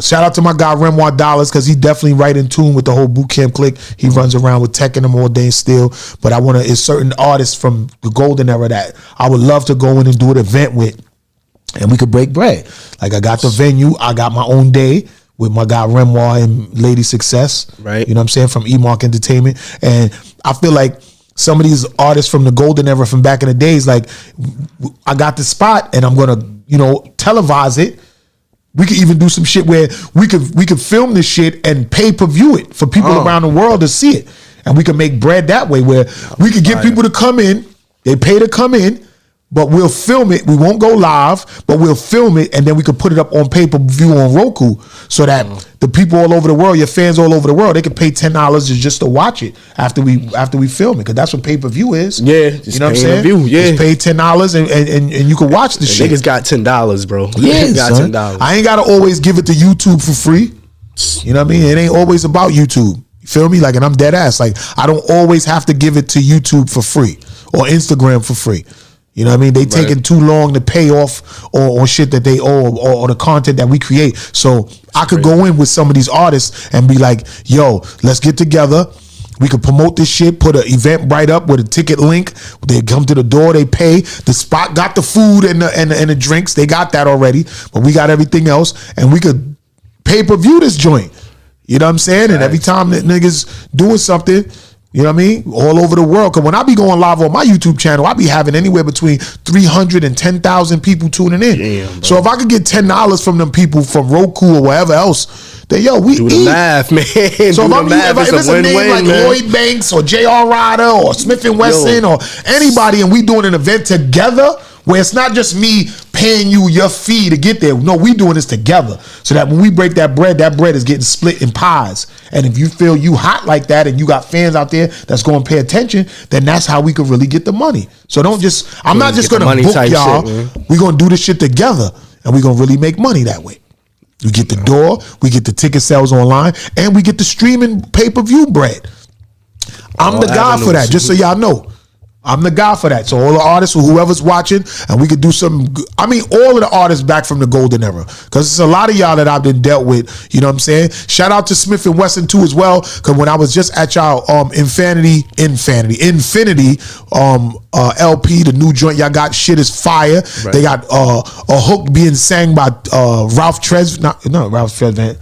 shout out to my guy Renoir Dollars, because he definitely right in tune with the whole boot camp clique. He runs around with Tech and them all day still. But it's certain artists from the golden era that I would love to go in and do an event with. And we could break bread. Like I got the venue, I got my own day with my guy Renoir and Lady Success. Right. You know what I'm saying? From E-Mark Entertainment. And I feel like some of these artists from the golden era from back in the days, like I got the spot and I'm gonna, televise it. We could even do some shit where we could film this shit and pay-per-view it for people around the world to see it. And we could make bread that way, where we could get people to come in, they pay to come in, but we'll film it. We won't go live, but we'll film it, and then we could put it up on pay-per-view on Roku, so that the people all over the world, your fans all over the world, they could pay $10 just to watch it after we film it, because that's what pay-per-view is. Yeah, just you know what I'm saying? Just pay $10 and you can watch the shit. Niggas got $10, bro. Yeah, got $10. I ain't gotta always give it to YouTube for free. You know what I mean? It ain't always about YouTube. You feel me? Like, and I'm dead ass. Like, I don't always have to give it to YouTube for free or Instagram for free. You know what I mean? They taking too long to pay off or shit that they owe or the content that we create. So I could go in with some of these artists and be like, yo, let's get together. We could promote this shit, put an event right up with a ticket link. They come to the door, they pay. The spot got the food and the drinks. They got that already, but we got everything else. And we could pay-per-view this joint. You know what I'm saying? And every time that niggas doing something, you know what I mean? All over the world. Because when I be going live on my YouTube channel, I be having anywhere between 300 and 10,000 people tuning in. Damn, so if I could get $10 from them people from Roku or wherever else, then we do eat. The math, man. So if it's a name like Lloyd Banks or J.R. Rodder or Smith & Wesson or anybody, and we doing an event together, where it's not just me paying you your fee to get there. No, we doing this together, so that when we break that bread is getting split in pies. And if you feel you hot like that and you got fans out there that's going to pay attention, then that's how we could really get the money. So I'm not just going to book y'all. We're going to do this shit together, and we're going to really make money that way. We get the door, we get the ticket sales online, and we get the streaming pay-per-view bread. I'm the guy for that, just so y'all know. I'm the guy for that. So all the artists or whoever's watching, and we could do some. I mean, all of the artists back from the golden era, because it's a lot of y'all that I've been dealt with. You know what I'm saying? Shout out to Smith and Wesson too as well. Because when I was just at y'all Infinity LP, the new joint y'all got, shit is fire. Right. They got a hook being sang by Ralph Tevin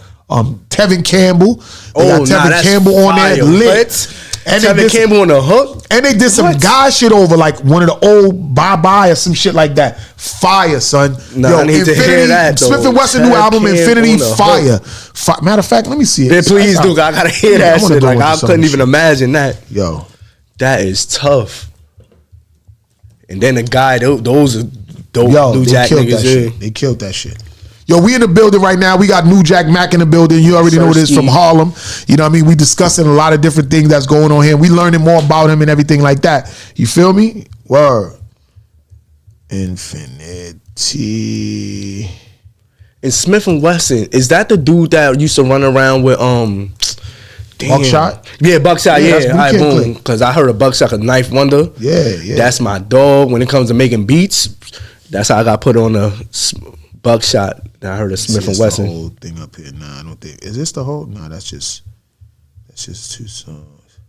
Campbell. They got Tevin Campbell on there, lit. And Tevin Campbell on the hook. And they did some guy shit over, like one of the old Bye-Bye or some shit like that. Fire, son. Yo, I need to hear that, though. Smith & Wesson new album, Infinity, fire. Matter of fact, let me see it. Yeah, please do. I gotta hear that shit. Like, I couldn't even imagine that. Yo. That is tough. And then the guy, those are dope. Nujack niggas. They killed that shit. Yo, we in the building right now. We got Nujack Mac in the building. You already know this from Harlem. You know what I mean? We discussing a lot of different things that's going on here. We learning more about him and everything like that. You feel me? Word. Infinity. And Smith and Wesson, is that the dude that used to run around with Buckshot? Yeah, Buckshot, yeah. All right, boom. Because I heard of Buckshot, a Knife Wonder. Yeah. That's my dog. When it comes to making beats, that's how I got put on a Buckshot. I heard of Smith and Wesson. The whole thing up here. Nah, I don't think. Is this the whole? No, that's just 2 songs.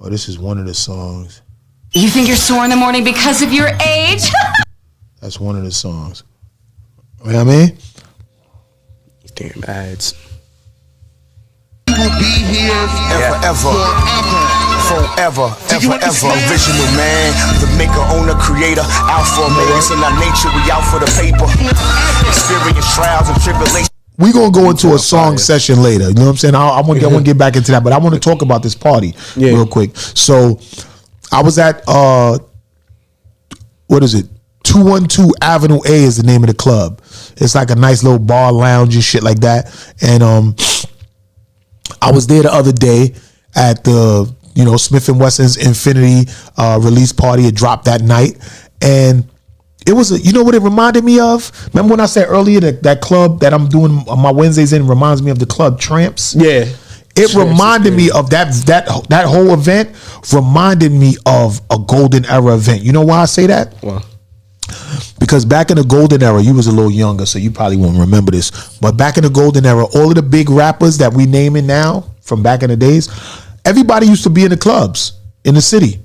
Oh, this is one of the songs. You think you're sore in the morning because of your age? That's one of the songs. You know what I mean? Damn ads. You will be here forever. Original man, the maker, owner, creator, alpha, omega. It's in our nature, we out for the paper. Experience trials and tribulations. We gonna go into a song session later. You know what I'm saying? I want to get back into that, but I want to talk about this party real quick. So I was at what is it? 212 Avenue A is the name of the club. It's like a nice little bar lounge and shit like that. And I was there the other day at the Smith & Wesson's Infinity release party. It dropped that night, and it was what it reminded me of? Remember when I said earlier that club that I'm doing my Wednesdays in reminds me of the club Tramps? Yeah. It reminded me of that whole event reminded me of a golden era event. You know why I say that? Wow. Because back in the golden era, you was a little younger, so you probably won't remember this. But back in the golden era, all of the big rappers that we naming now from back in the days, everybody used to be in the clubs in the city.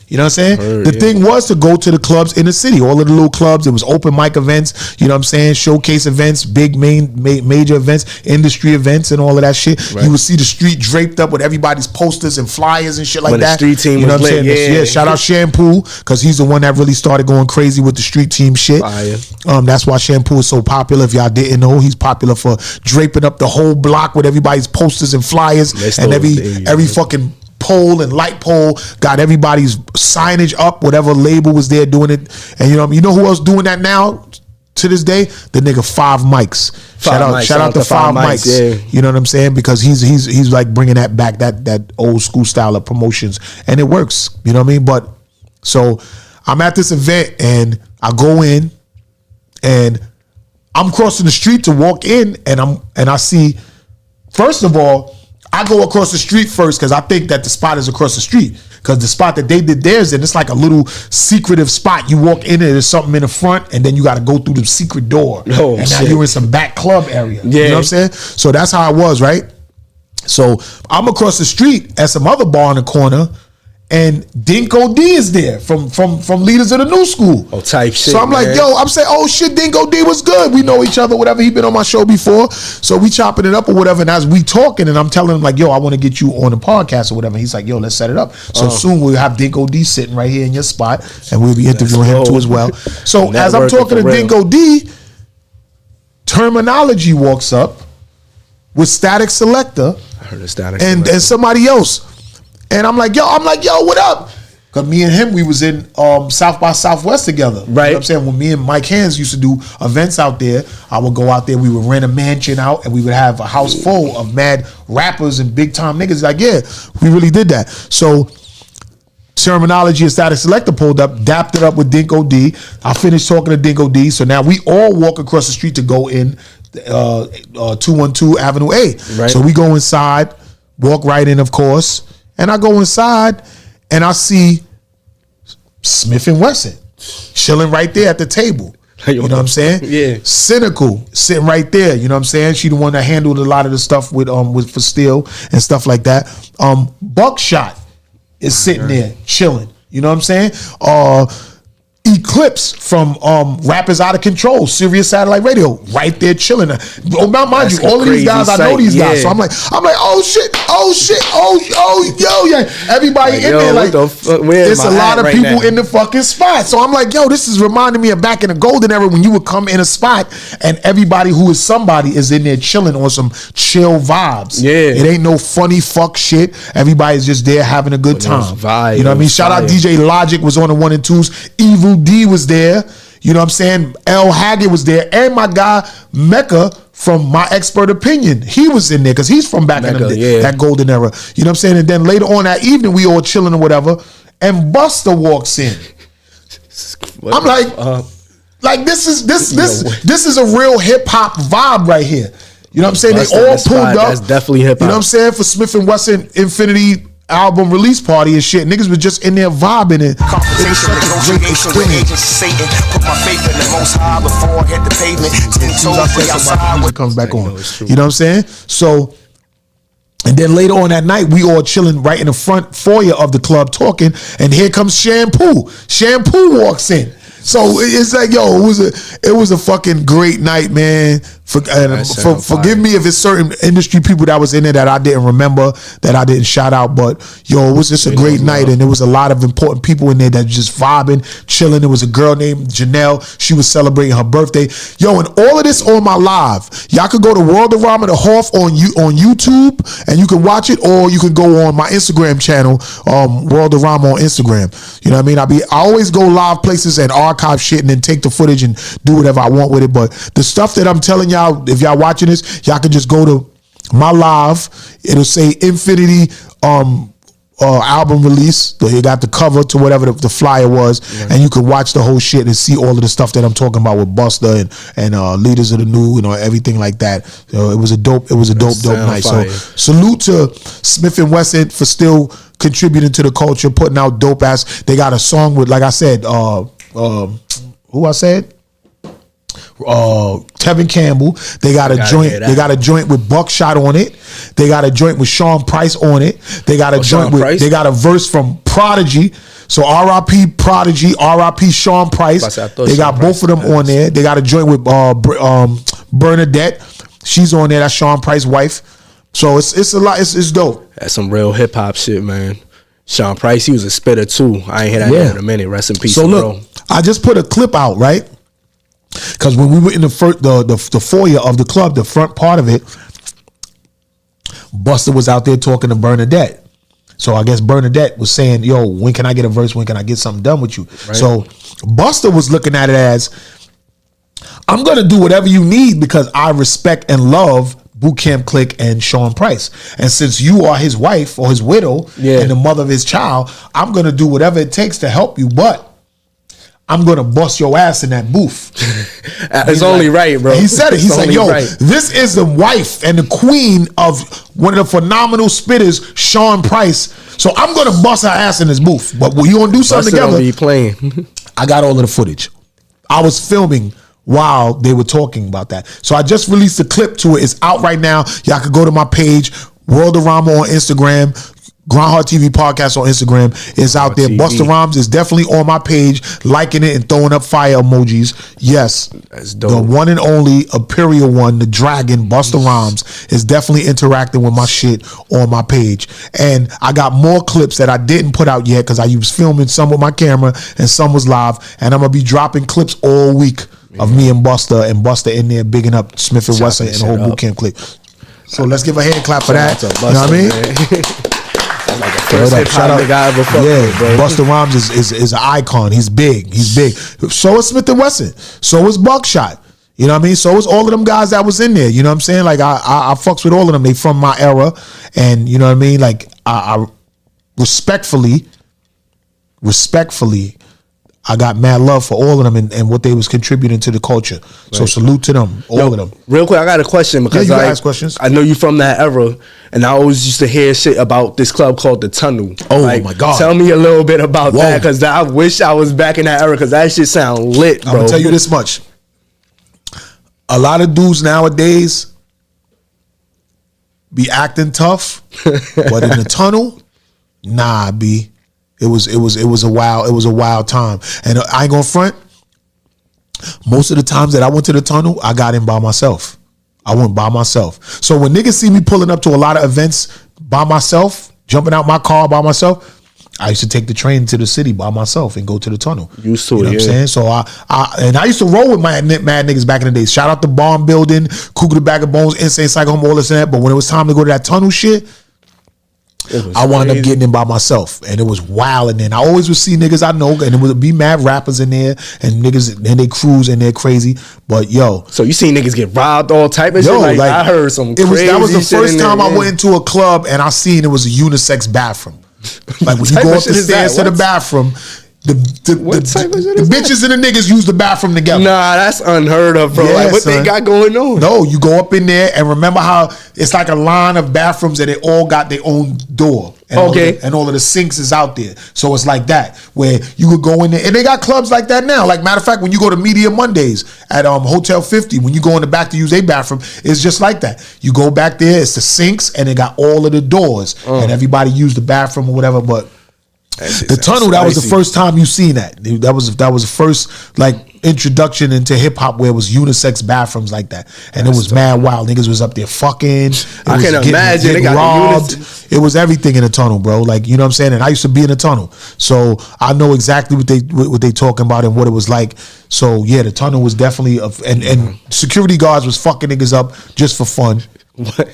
You know what I'm saying? The thing was to go to the clubs in the city, all of the little clubs. It was open mic events, you know what I'm saying? Showcase events, big major events, industry events, and all of that shit. Right. You would see the street draped up with everybody's posters and flyers and shit like that. The street team, you know what I'm saying? Yeah, shout out Shampoo, because he's the one that really started going crazy with the street team shit. That's why Shampoo is so popular. If y'all didn't know, he's popular for draping up the whole block with everybody's posters and flyers, and every fucking pole and light pole got everybody's signage up, whatever label was there doing it. And you know who else doing that now to this day? The nigga 5 Mics. Shout out to 5 Mics. Yeah. You know what I'm saying? Because he's like bringing that back, that old school style of promotions, and it works. You know what I mean? But so I'm at this event and I go in and I'm crossing the street to walk in, and I see, first of all, I go across the street first because I think that the spot is across the street, because the spot that they did theirs in, it's like a little secretive spot. You walk in and there's something in the front, and then you got to go through the secret door. Now you're in some back club area. Yeah. You know what I'm saying? So that's how it was, right? So I'm across the street at some other bar in the corner, and Dinko D is there from Leaders of the New School. Oh, type shit. So I'm like, I'm saying, oh shit, Dinko D was good. We know each other, whatever. He been on my show before. So we chopping it up or whatever. And as we talking, and I'm telling him like, I want to get you on the podcast or whatever. And he's like, let's set it up. So soon we'll have Dinko D sitting right here in your spot, and we'll be interviewing him too as well. So as I'm talking to Dinko D, Terminology walks up with Static Selector. I heard of Static Selector. And somebody else. And I'm like, what up? Because me and him, we was in South by Southwest together. Right. You know what I'm saying? When me and Mike Hands used to do events out there, I would go out there, we would rent a mansion out, and we would have a house full of mad rappers and big time niggas. Like, we really did that. So Terminology and Static Selector pulled up, dapped it up with Dinko D. I finished talking to Dinko D. So now we all walk across the street to go in 212 Avenue A. Right. So we go inside. Walk right in, of course. And I go inside and I see Smith and Wesson chilling right there at the table. You know what I'm saying? Yeah. Cynical sitting right there. You know what I'm saying? She the one that handled a lot of the stuff with for Steel and stuff like that. Buckshot is sitting there chilling. You know what I'm saying? Eclipse from Rappers Out of Control, Sirius Satellite Radio, right there chilling. Oh, now mind you, all of these guys, I know these guys. So I'm like, oh shit, yeah. Everybody in there, like, there's a lot of people in the fucking spot. So I'm like, yo, this is reminding me of back in the golden era when you would come in a spot and everybody who is somebody is in there chilling on some chill vibes. Yeah, it ain't no funny fuck shit. Everybody's just there having a good time. You know what I mean? Shout out DJ Logic was on the 1 and 2s. Evil D was there, you know what I'm saying? L Haggard was there, and my guy Mecca from My Expert Opinion, he was in there because he's from back in that golden era. You know what I'm saying? And then later on that evening, we all chilling or whatever, and Busta walks in. I'm like, this is a real hip hop vibe right here. You know what I'm saying? Busta, they all pulled up. That's definitely hip hop. You know what I'm saying? For Smith and Wesson Infinity album release party and shit. Niggas was just in there vibing it. Conversation, negotiation with agents Satan. Put my faith in the most high before I hit the pavement. 10 toes way outside. It comes back on. You know what I'm saying? So, and then later on that night, we all chilling right in the front foyer of the club talking, and here comes Shampoo. Shampoo walks in. So it's like, yo, it was a fucking great night, man. Forgive me if it's certain industry people that was in there that I didn't remember, that I didn't shout out, but yo, it was just a great night, and there was a lot of important people in there that just vibing, chilling. There was a girl named Janelle. She was celebrating her birthday. Yo, and all of this on my live. Y'all could go to World of Rama the Hoff on YouTube, and you can watch it, or you can go on my Instagram channel, World of Rama on Instagram. You know what I mean? I always go live places and archive shit and then take the footage and do whatever I want with it. But the stuff that I'm telling y'all, if y'all watching this, y'all can just go to my live. It'll say Infinity album release. You got the cover to whatever the flyer was, and you can watch the whole shit and see all of the stuff that I'm talking about with Busta and Leaders of the New, you know, everything like that. So it was a dope night. Fire. So salute to Smith and Wesson for still contributing to the culture, putting out dope ass. They got a song with, like I said, who I said? Tevin Campbell. They got a joint. They got a joint with Buckshot on it. They got a joint with Sean Price on it. They got a joint with. Price? They got a verse from Prodigy. So R.I.P. Prodigy, R.I.P. Sean Price. They got both of them on there. They got a joint with Bernadette. She's on there. That's Sean Price's wife. So it's a lot. It's dope. That's some real hip hop shit, man. Sean Price, he was a spitter too. I ain't hear that in a minute. Rest in peace. So look, I just put a clip out, right? Because when we were in the foyer of the club, the front part of it, Busta was out there talking to Bernadette. So I guess Bernadette was saying, yo, when can I get a verse? When can I get something done with you? Right. So Busta was looking at it as, I'm going to do whatever you need because I respect and love Boot Camp Click and Sean Price. And since you are his wife or his widow and the mother of his child, I'm going to do whatever it takes to help you. But I'm going to bust your ass in that booth. It's only right, bro. He said it. He's like, yo, this is the wife and the queen of one of the phenomenal spitters, Sean Price. So I'm going to bust her ass in this booth. But we going to do something together. Be playing. I got all of the footage. I was filming while they were talking about that. So I just released a clip to it. It's out right now. Y'all can go to my page, World of Rama on Instagram. Grindhard TV podcast on Instagram is out there. Busta Rhymes is definitely on my page, liking it and throwing up fire emojis. Yes, that's dope. The one and only Imperial one, the Dragon, Busta Rhymes, is definitely interacting with my shit on my page. And I got more clips that I didn't put out yet because I was filming some with my camera and some was live. And I'm gonna be dropping clips all week of me and Busta in there bigging up Smith and Wesson and the whole boot camp clip. So let's give a hand clap for that. You know what I mean? Like a first hip hop nigga I ever fucked with, bro. Busta Rhymes is an icon. He's big. So is Smith and Wesson. So is Buckshot. You know what I mean? So is all of them guys that was in there. You know what I'm saying? Like I fucks with all of them. They from my era, and you know what I mean? Like I respectfully, I got mad love for all of them and what they was contributing to the culture. So salute to them, all of them. Real quick, I got a question because you can ask questions. I know you from that era, and I always used to hear shit about this club called the Tunnel. Oh my God! Tell me a little bit about that, because I wish I was back in that era, because that shit sound lit, bro. I'm gonna tell you this much: a lot of dudes nowadays be acting tough, but in the Tunnel, nah, B. It was a wild time, and I ain't gonna front. Most of the times that I went to the Tunnel, I got in by myself. I went by myself. So when niggas see me pulling up to a lot of events by myself, jumping out my car by myself, I used to take the train to the city by myself and go to the Tunnel. Used to, you know what I'm saying? So I used to roll with my mad niggas back in the day. Shout out to Bomb Building, Cougar the Bag of Bones, Insane Psycho Home, all this and that. But when it was time to go to that Tunnel shit, I wound up getting in by myself, and it was wild. And then I always would see niggas I know, and it would be mad rappers in there, and niggas and they crews and they're crazy. But yo, so you seen niggas get robbed, all type of shit. Like I heard some. That was the first time I went into a club and I seen it was a unisex bathroom. Like when you go up the stairs to the bathroom. The bitches and the niggas use the bathroom together. Nah, that's unheard of, bro. Yeah, like, what they got going on? No, you go up in there and remember how it's like a line of bathrooms and they all got their own door. And all of the sinks is out there. So it's like that, where you could go in there. And they got clubs like that now. Like, matter of fact, when you go to Media Mondays at Hotel 50, when you go in the back to use a bathroom, it's just like that. You go back there, it's the sinks, and they got all of the doors. And everybody use the bathroom or whatever, but the Tunnel, that was the first time you seen that. That was the first like introduction into hip hop where it was unisex bathrooms like that, and it was mad wild. Niggas was up there fucking. I can imagine they got robbed. It was everything in the Tunnel, bro. Like, you know what I'm saying. And I used to be in the Tunnel, so I know exactly what they talking about and what it was like. So yeah, the Tunnel was definitely and security guards was fucking niggas up just for fun.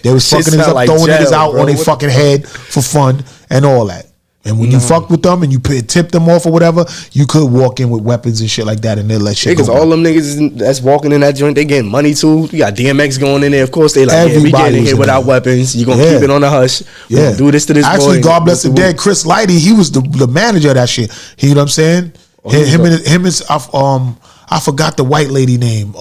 They was fucking niggas up, like throwing niggas out on their fucking head for fun and all that. And when you fucked with them and you tip them off or whatever, you could walk in with weapons and shit like that, and they'll let shit go. Because all them niggas that's walking in that joint, they getting money too. You got DMX going in there. Of course, they like, we getting in here without weapons. You gonna keep it on the hush. Yeah, do this to this boy. Actually, God bless the dead, Chris Lighty. He was the manager of that shit. You know what I'm saying? Him and I forgot the white lady name.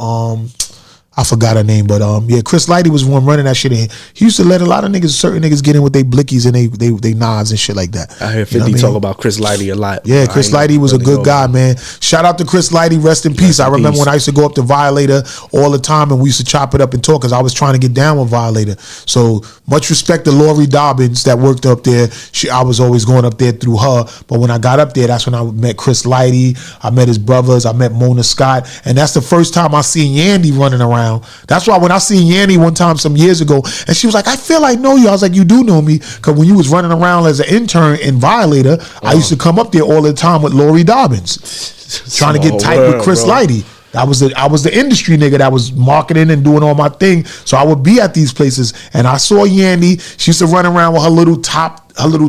I forgot her name, but yeah, Chris Lighty was one running that shit in. He used to let a lot of certain niggas get in with they blickies and they nods and shit like that. I hear 50 talk about Chris Lighty a lot. Yeah, Chris Lighty was a good guy, man. Shout out to Chris Lighty, rest in peace. I remember when I used to go up to Violator all the time and we used to chop it up and talk because I was trying to get down with Violator. So much respect to Lori Dobbins that worked up there. I was always going up there through her, but when I got up there, that's when I met Chris Lighty. I met his brothers. I met Mona Scott, and that's the first time I seen Yandy running around. That's why when I seen Yanny one time some years ago, and she was like, I feel I know you. I was like, you do know me, because when you was running around as an intern in Violator, I used to come up there all the time with Lori Dobbins, trying to get tight with Chris Lighty. I was the industry nigga that was marketing and doing all my thing. So I would be at these places, and I saw Yandy. She used to run around with her little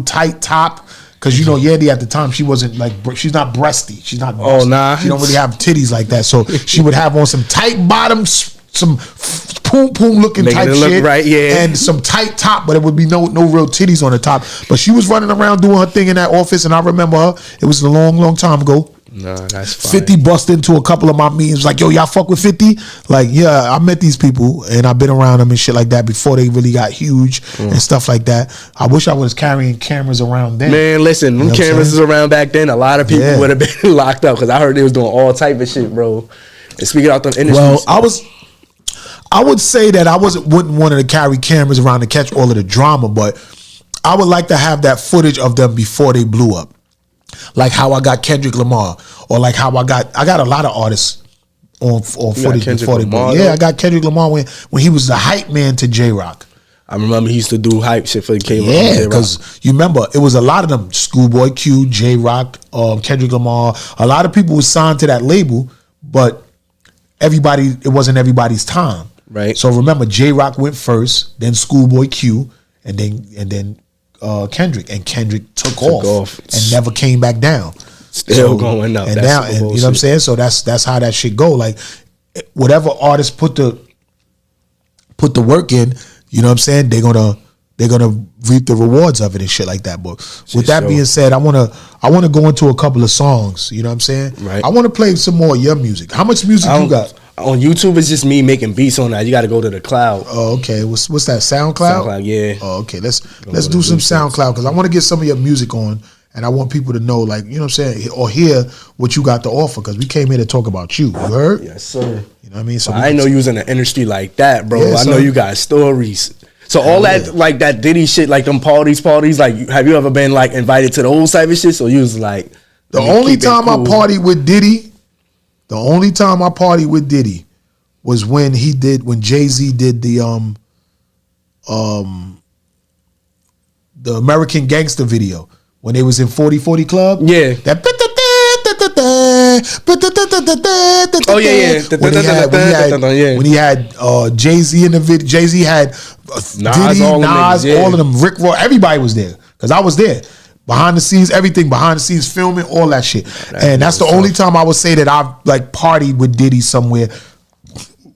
tight top. Cause you know Yandy at the time, she wasn't like, she's not breasty. She's not. Oh nah. She don't really have titties like that. So she would have on some tight bottoms, some poom looking type shit, right, yeah, and some tight top, but it would be no real titties on the top. But she was running around doing her thing in that office, and I remember her. It was a long time ago. Nah, that's fine. 50 bust into a couple of my meetings, like, yo, y'all fuck with 50? Like, yeah, I met these people and I've been around them and shit like that before they really got huge and stuff like that. I wish I was carrying cameras around then. Man, listen, them cameras was around back then. A lot of people would have been locked up because I heard they was doing all type of shit, bro. And speaking out the industry. Well, I would say that I wouldn't want to carry cameras around to catch all of the drama, but I would like to have that footage of them before they blew up. Like how I got Kendrick Lamar, or like how I got a lot of artists on footage before they blew up. Yeah, I got Kendrick Lamar when he was the hype man to J-Rock. I remember he used to do hype shit for the K-Rock. Yeah, because you remember, it was a lot of them. Schoolboy Q, J-Rock, Kendrick Lamar. A lot of people was signed to that label, but it wasn't everybody's time. Right. So remember, J-Rock went first, then Schoolboy Q, and then Kendrick. And Kendrick took off and never came back down. Still going up. And now, and you know what I'm saying? So that's how that shit go. Like, whatever artist put the work in, you know what I'm saying, they're gonna they're gonna reap the rewards of it and shit like that. But with that being said, I wanna go into a couple of songs. You know what I'm saying? Right. I wanna play some more of your music. How much music you got? On YouTube, it's just me making beats on that. You got to go to the cloud. Oh, okay. What's that? SoundCloud? SoundCloud, yeah. Oh, okay. Let's do some SoundCloud because I want to get some of your music on, and I want people to know, like, you know what I'm saying, or hear what you got to offer because we came here to talk about you. You heard? Yes, sir. You know what I mean? So I didn't know you was in the industry like that, bro. Yeah, I know you got stories. So all that, like that Diddy shit, like them parties, like, have you ever been like invited to the whole type of shit? So you was like, the only time I partied with Diddy was when Jay-Z did the American Gangster video when they was in 4040 Club. Yeah. That when he had Jay-Z in the video. Jay-Z had Nas, all of them, Rick Ross, everybody was there because I was there. Behind the scenes, everything, behind the scenes, filming, all that shit. And that's the only time I would say that I've like partied with Diddy somewhere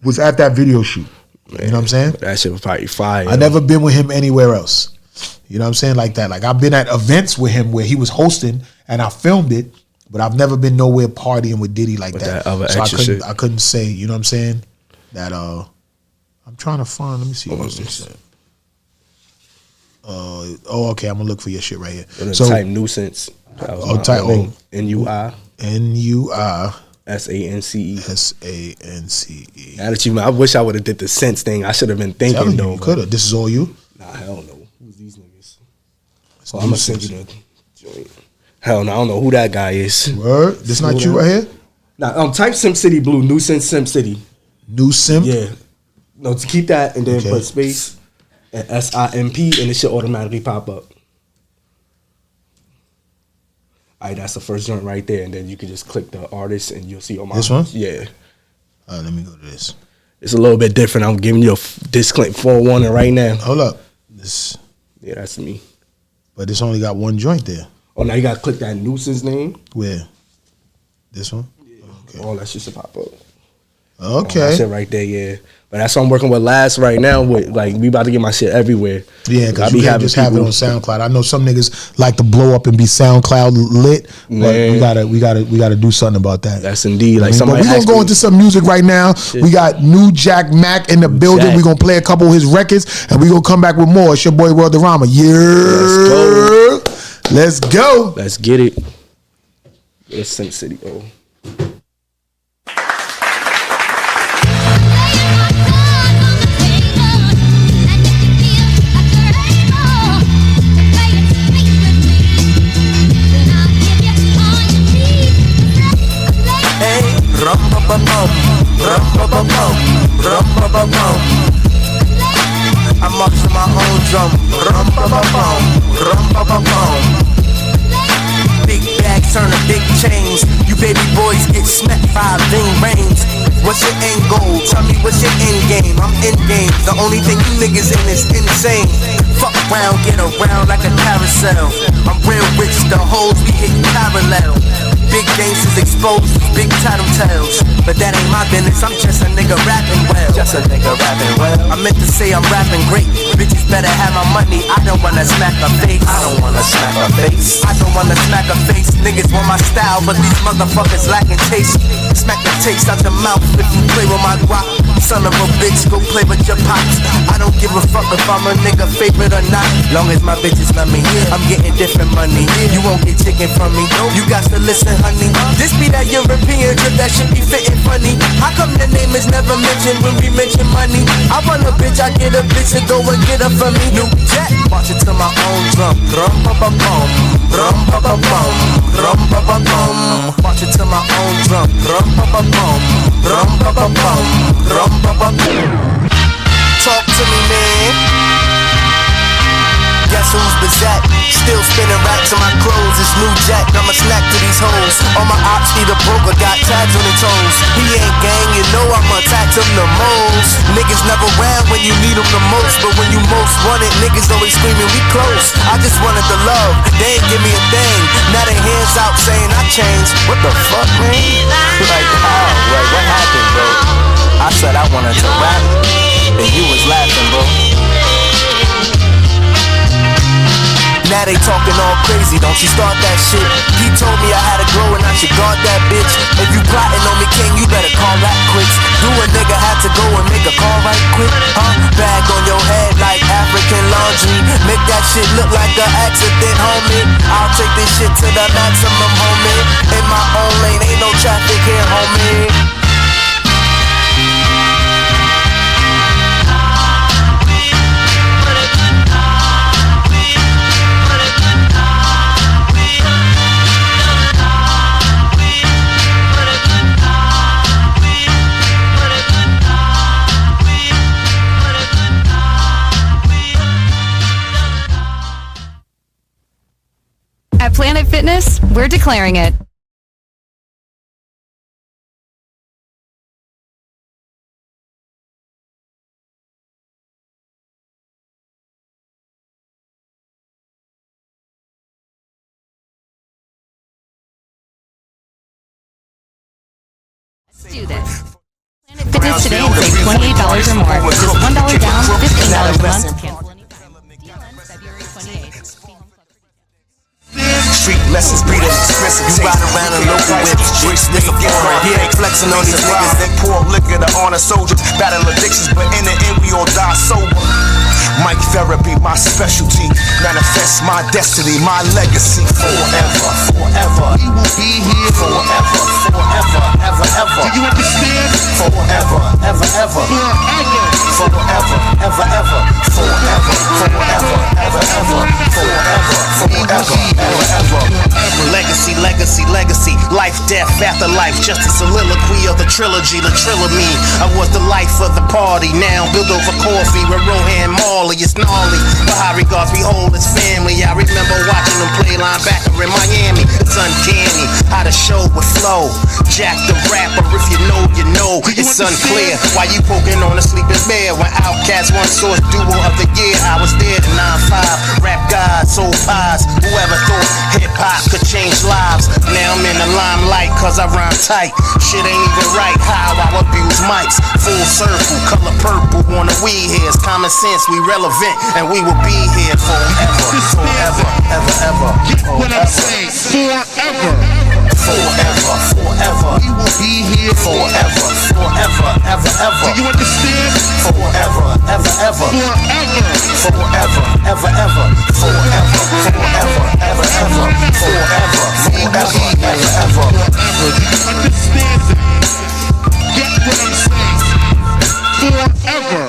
was at that video shoot. Man, you know what I'm saying? That shit was probably fire. I never been with him anywhere else. You know what I'm saying? Like that. Like I've been at events with him where he was hosting and I filmed it, but I've never been nowhere partying with Diddy like that. So I couldn't say, you know what I'm saying? That I'm trying to find, let me see what this said. Okay, I'm gonna look for your shit right here. So type nuisance. N-U-I S-A-N-C-E. Now that you, I wish I would have did the sense thing. I should have been thinking though. You could have. This is all you? Nah, hell no. Who's these niggas? So I'm gonna send you the joint. Hell no, I don't know who that guy is. Word? This not you right here? Nah, type SimCity Blue, Nuisance SimCity. New Sim? Yeah. No, to keep that and then put space and SIMP and it should automatically pop up. Alright, that's the first joint right there, and then you can just click the artist and you'll see all my. This one? Yeah. All right, let me go to this. It's a little bit different. I'm giving you a disclaimer, forewarning right now. Hold up. This. Yeah, that's me. But this only got one joint there. Oh, now you gotta click that nuisance name. Where? This one? Yeah. Okay. All that shit should pop up. Okay. That shit right there, yeah. But that's what I'm working with last right now. With like, we about to get my shit everywhere. Yeah, because you can't just have it on SoundCloud. I know some niggas like to blow up and be SoundCloud lit, but we gotta do something about that. That's indeed like somebody. But we gonna go into some music right now. Shit. We got Nujack Mac in the building. We gonna play a couple of his records, and we gonna come back with more. It's your boy Worldarama. Yeah, let's go. Let's get it. It's SimCity. Oh. I march to my own drum. Big bags turn to big chains. You baby boys get smacked by Ving Rains. What's your end goal? Tell me what's your end game? I'm in game. The only thing you niggas in is insane. Fuck around, get around like a carousel. I'm real rich, the hoes we hit parallel. Big gangsters exposed, big tattletales. But that ain't my business, I'm just a nigga rapping well. I meant to say I'm rapping great. Bitches better have my money, I don't wanna smack a face. I don't wanna smack a face. Niggas want my style, but these motherfuckers lacking taste. Smack the taste out the mouth if you play with my guap. Son of a bitch, go play with your pops. I don't give a fuck if I'm a nigga favorite or not. Long as my bitches love me, I'm getting different money. You won't get chicken from me, you got to listen, honey. This be that European drip that should be fitting funny. How come the name is never mentioned when we mention money? I want a bitch, I get a bitch to go and get her for me. Nujack, march it to my own drum. Rum-ba-ba-bum, rum-ba-ba-bum, rum-ba-ba-bum. March it to my own drum. Rum-ba-ba-bum, rum-ba-ba-bum, rum-ba-ba-bum. Talk to me, man. Guess who's Bizak? Still spinning racks on my clothes. It's Nujack, I'm a snack to these hoes. All my ops either broke or got tags on their toes. He ain't gang, you know I'ma attack him the most. Niggas never round when you need them the most. But when you most want it, niggas always screaming we close. I just wanted the love, they ain't give me a thing. Now they hands out saying I changed. What the fuck, man? Like how? Like what happened, bro? I said I wanted to rap, and you was laughing, bro. Now they talking all crazy, don't you start that shit. He told me I had to grow and I should guard that bitch. If you plotting on me, king, you better call that quits. Do a nigga had to go and make a call right quick, huh? Bag on your head like African laundry. Make that shit look like an accident, homie. I'll take this shit to the maximum, homie. In my own lane, ain't no traffic here, homie. At Planet Fitness, we're declaring it. Let's do this. Planet Fitness today and save $28 or more. Just $1 down, $15 a month. Cancel any time. Deal ends February 28th. Street lessons breed an expensive. You ride around in local whips, bricks, nigga foreign. He ain't flexing on these niggas. They pour liquor to honor soldiers, battle addictions, but in the end we all die sober. Mic therapy, my specialty. Manifest my destiny, my legacy. Forever, forever. We will be here forever, forever, ever, ever. Do you understand? Forever, ever, ever. Forever, ever, ever. Forever, forever, ever, ever. Forever, forever, ever, ever. Legacy, legacy, legacy. Life, death, afterlife. Just a soliloquy of the trilogy, the trilomy. I was the life of the party. Now build over coffee with Rohan Marley. It's gnarly, but high regards behold his family. I remember watching them play linebacker in Miami. It's uncanny how the show would flow. Jack the rapper, if you know, you know. It's unclear why you poking on a sleeping bear. When Outkast won Source Duo of the Year, I was there to 9-5. Rap God, soul pies. Whoever thought hip hop could change lives? Now I'm in the limelight cause I rhyme tight. Shit ain't even right how I abuse mics. Full circle, color purple on the weed hairs. Common sense, we relevant and we will be here forever, forever, ever, ever. Get what I'm saying? Forever, forever, forever. We will be here forever, forever, ever, ever. Do you understand? Forever, ever, ever. Forever, forever, ever, ever. Forever, forever, ever, ever. Forever, forever, ever, ever. Do you understand it? Get what I'm saying? Forever.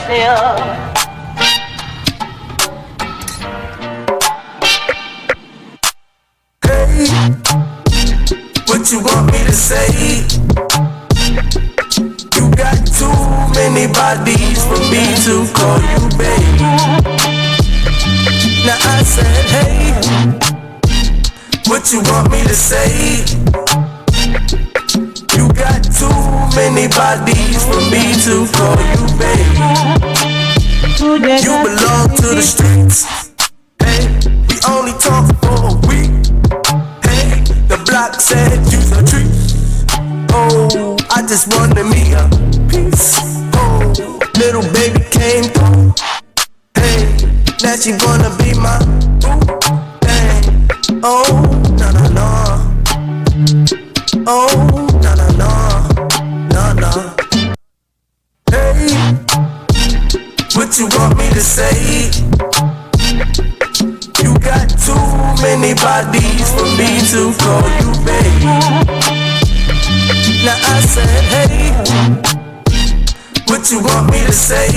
Hey, what you want me to say? You got too many bodies for me to call you babe. Now I said, hey, what you want me to say? You got too many bodies for me to call you babe. You belong to the streets. Hey, we only talk for a week. Hey, the block said you's a treat. Oh, I just wanted me a piece. Oh, little baby came through. Hey, now she wanna be my boo. Hey, oh, no, no, no. Oh, no, no, no, no, no. Hey, what you want me to say? You got too many bodies for me to call you babe. Now I said, hey, what you want me to say?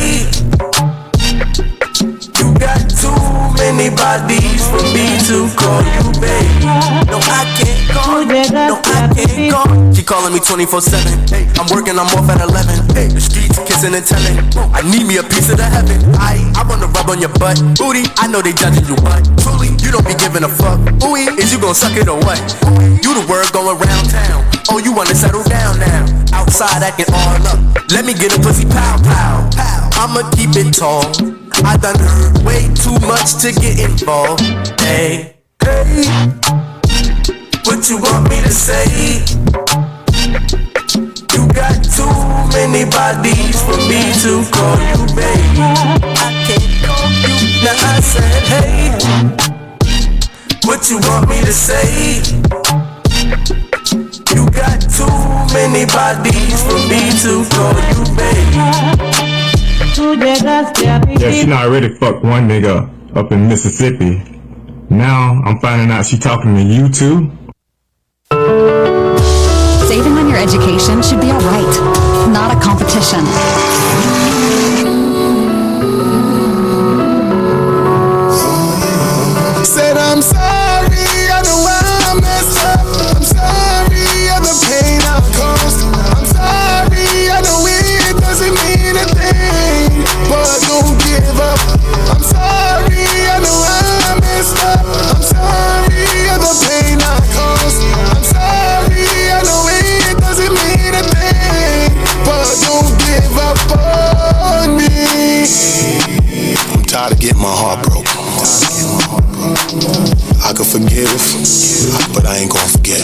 You got too many bodies for me to call you babe. No, I can't call. No, I can't call. She calling me 24/7. Hey, I'm working, I'm off at 11. Hey, the streets kissing and telling. I need me a piece of the heaven. I wanna rub on your butt, booty. I know they judging you, but truly, you don't be giving a fuck. Ooh, is you gon' suck it or what? You the word going round town. Oh, you wanna settle down now? Outside acting all up. Let me get a pussy pow pow pow. I'ma keep it tall. I done heard way too much to get involved. Hey, hey, what you want me to say? You got too many bodies for me to call you babe. I can't call you. Now I said, hey, what you want me to say? You got too many bodies for me to call you babe. Yeah, she not already fucked one nigga up in Mississippi. Now I'm finding out she talking to you too. Saving on your education should be alright, not a competition. Said I'm sorry, I know I messed up. I'm sorry of the pain I've caused. I'm sorry, I know it doesn't mean a thing, but don't give up. I'm sorry, I know I messed up. I'm sorry of the pain I caused. I'm sorry, I know it doesn't mean a thing, but don't give up on me. I'm tired of getting my heart broken. I could forgive, but I ain't gonna forget.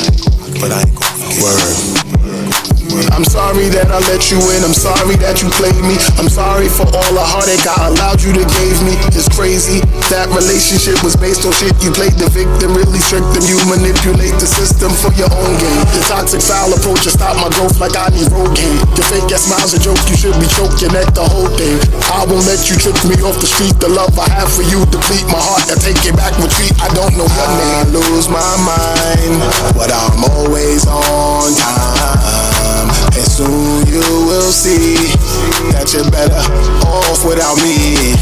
Word. I'm sorry that I let you in, I'm sorry that you played me. I'm sorry for all the heartache I allowed you to give me. It's crazy, that relationship was based on shit. You played the victim, really tricked them. You manipulate the system for your own gain. The toxic foul approach to stop my growth like I need Rogaine. The fake ass smile's a joke, you should be choking at the whole thing. I won't let you trick me off the street. The love I have for you deplete my heart. I take it back, retreat, I don't know your name. I lose my mind, but I'm always on time. And soon you will see that you're better off without me.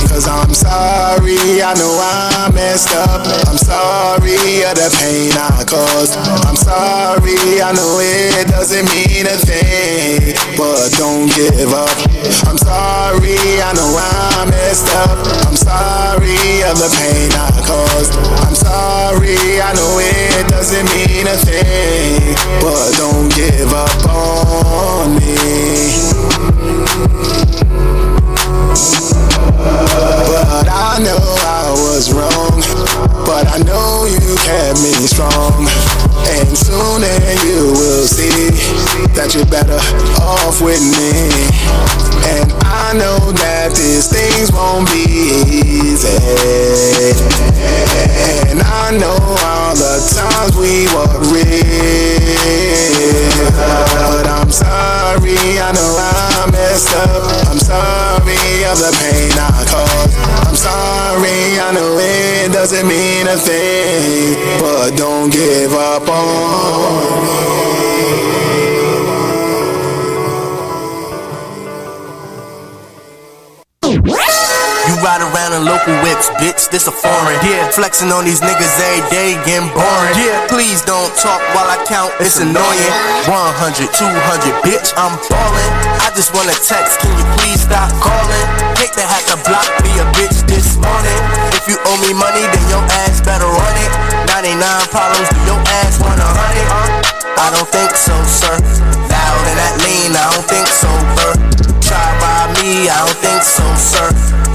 Cause I'm sorry, I know I messed up. I'm sorry of the pain I caused. I'm sorry, I know it doesn't mean a thing, but don't give up. I'm sorry, I know I messed up. I'm sorry of the pain I caused. I'm sorry, I know it doesn't mean a thing, but don't give up on me. But I know I was wrong, but I know you kept me strong. And soon you will see that you're better off with me. And I know that these things won't be easy. And I know all the times we were real. But I'm sorry, I know I messed up. I'm sorry of the pain I caused. I'm sorry, I know it doesn't mean a thing, but don't give up on me. Riding local whips, bitch, this a foreign. Yeah, flexing on these niggas every day, getting boring. Yeah, please don't talk while I count, it's annoying. 100, 200, bitch, I'm ballin'. I just wanna text, can you please stop calling? Hate to have to block me a bitch this morning. If you owe me money, then your ass better run it. 99 problems, do your ass want 100? I don't think so, sir. Loud in that lane, I don't think so, Try by me, I don't think so, sir.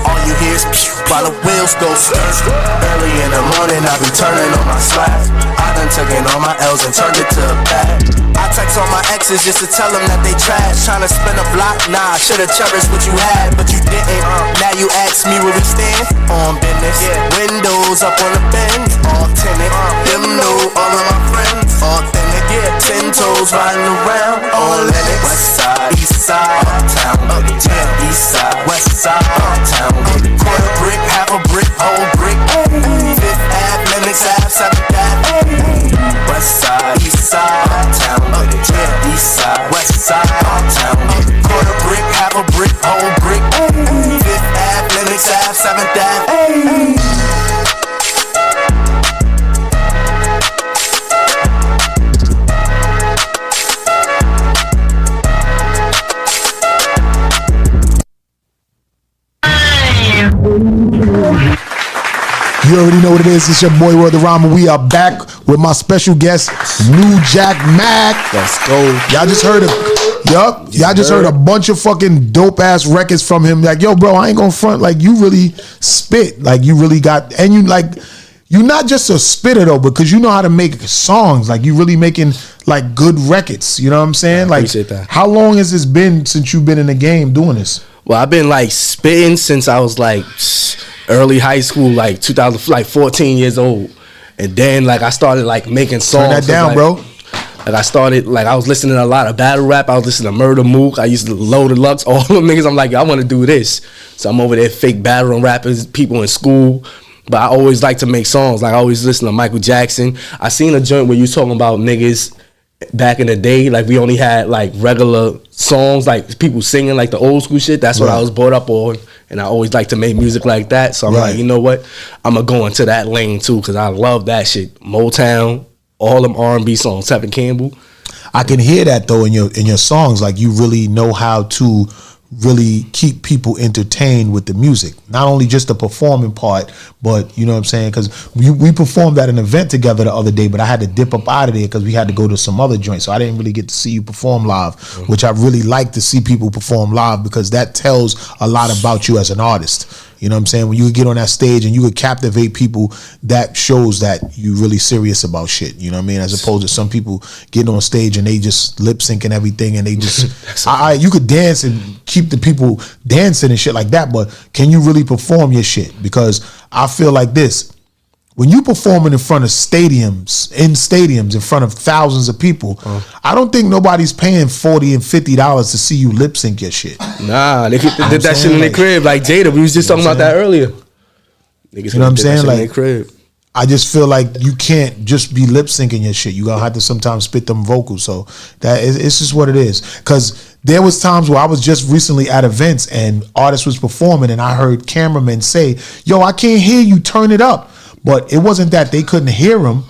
All you hear is pew while the wheels go stir. Early in the morning, I be turning on my slap. I done taken all my L's and turned it to a bag. I text all my exes just to tell them that they trash. Tryna spin a block, nah, I should've cherished what you had, but you didn't. Now you ask me where we stand on business. Windows up on the Benz, all tinted. Them know all of my friends, authentic. 10 toes riding around on Lennox. West side, east side, uptown, east side, west side, uptown. Quarter brick, half a brick, whole brick. Fifth Ave, Lennox Ave, 7th Ave. West side, east side, uptown, east side, west side, uptown. Quarter brick, half a brick, whole brick. Fifth Ave, Lennox Ave, 7th Ave. You already know what it is. It's your boy World of Rhyme. We are back with my special guest, Nujack Mac. Let's go. Y'all just heard y'all just heard a bunch of fucking dope ass records from him. Like, yo, bro, I ain't gonna front. Like, you really spit. Like, you really got, and you like, you're not just a spitter though, because you know how to make songs. Like, you really making like good records. You know what I'm saying? Like, appreciate that. How long has this been since you've been in the game doing this? Well, I've been like spitting since I was like early high school, like 2000, like 14 years old, and then like I started like making songs. Turn that down, like, bro. Like I started, like I was listening to a lot of battle rap. I was listening to Murder Mook. I used to Load the Lux, all them niggas. I'm like, I want to do this. So I'm over there fake battling rappers, people in school. But I always like to make songs. Like I always listen to Michael Jackson. I seen a joint where you talking about niggas back in the day. Like we only had like regular songs, like people singing like the old school shit. That's what I was brought up on. And I always like to make music like that. So I'm like, you know what? I'm going to go into that lane too, because I love that shit. Motown, all them R&B songs, Tevin Campbell. I can hear that though in your songs. Like you really know how to really keep people entertained with the music. Not only just the performing part, but you know what I'm saying? Because we performed at an event together the other day, but I had to dip up out of there because we had to go to some other joint. So I didn't really get to see you perform live, which I really like to see people perform live because that tells a lot about you as an artist. You know what I'm saying? When you get on that stage and you could captivate people, that shows that you really serious about shit. You know what I mean? As opposed to some people getting on stage and they just lip sync and everything and they just, you could dance and keep the people dancing and shit like that, but can you really perform your shit? Because I feel like this. When you performing in front of stadiums, in front of thousands of people, I don't think nobody's paying $40 and $50 to see you lip sync your shit. Nah, they did that shit in their crib. Like Jada, we was just talking about that earlier. Niggas, you know what I'm saying? Like, in their crib. I just feel like you can't just be lip syncing your shit. You gonna have to sometimes spit them vocals. So it's just what it is. Cause there was times where I was just recently at events and artists was performing and I heard cameramen say, yo, I can't hear you, turn it up. But it wasn't that they couldn't hear him.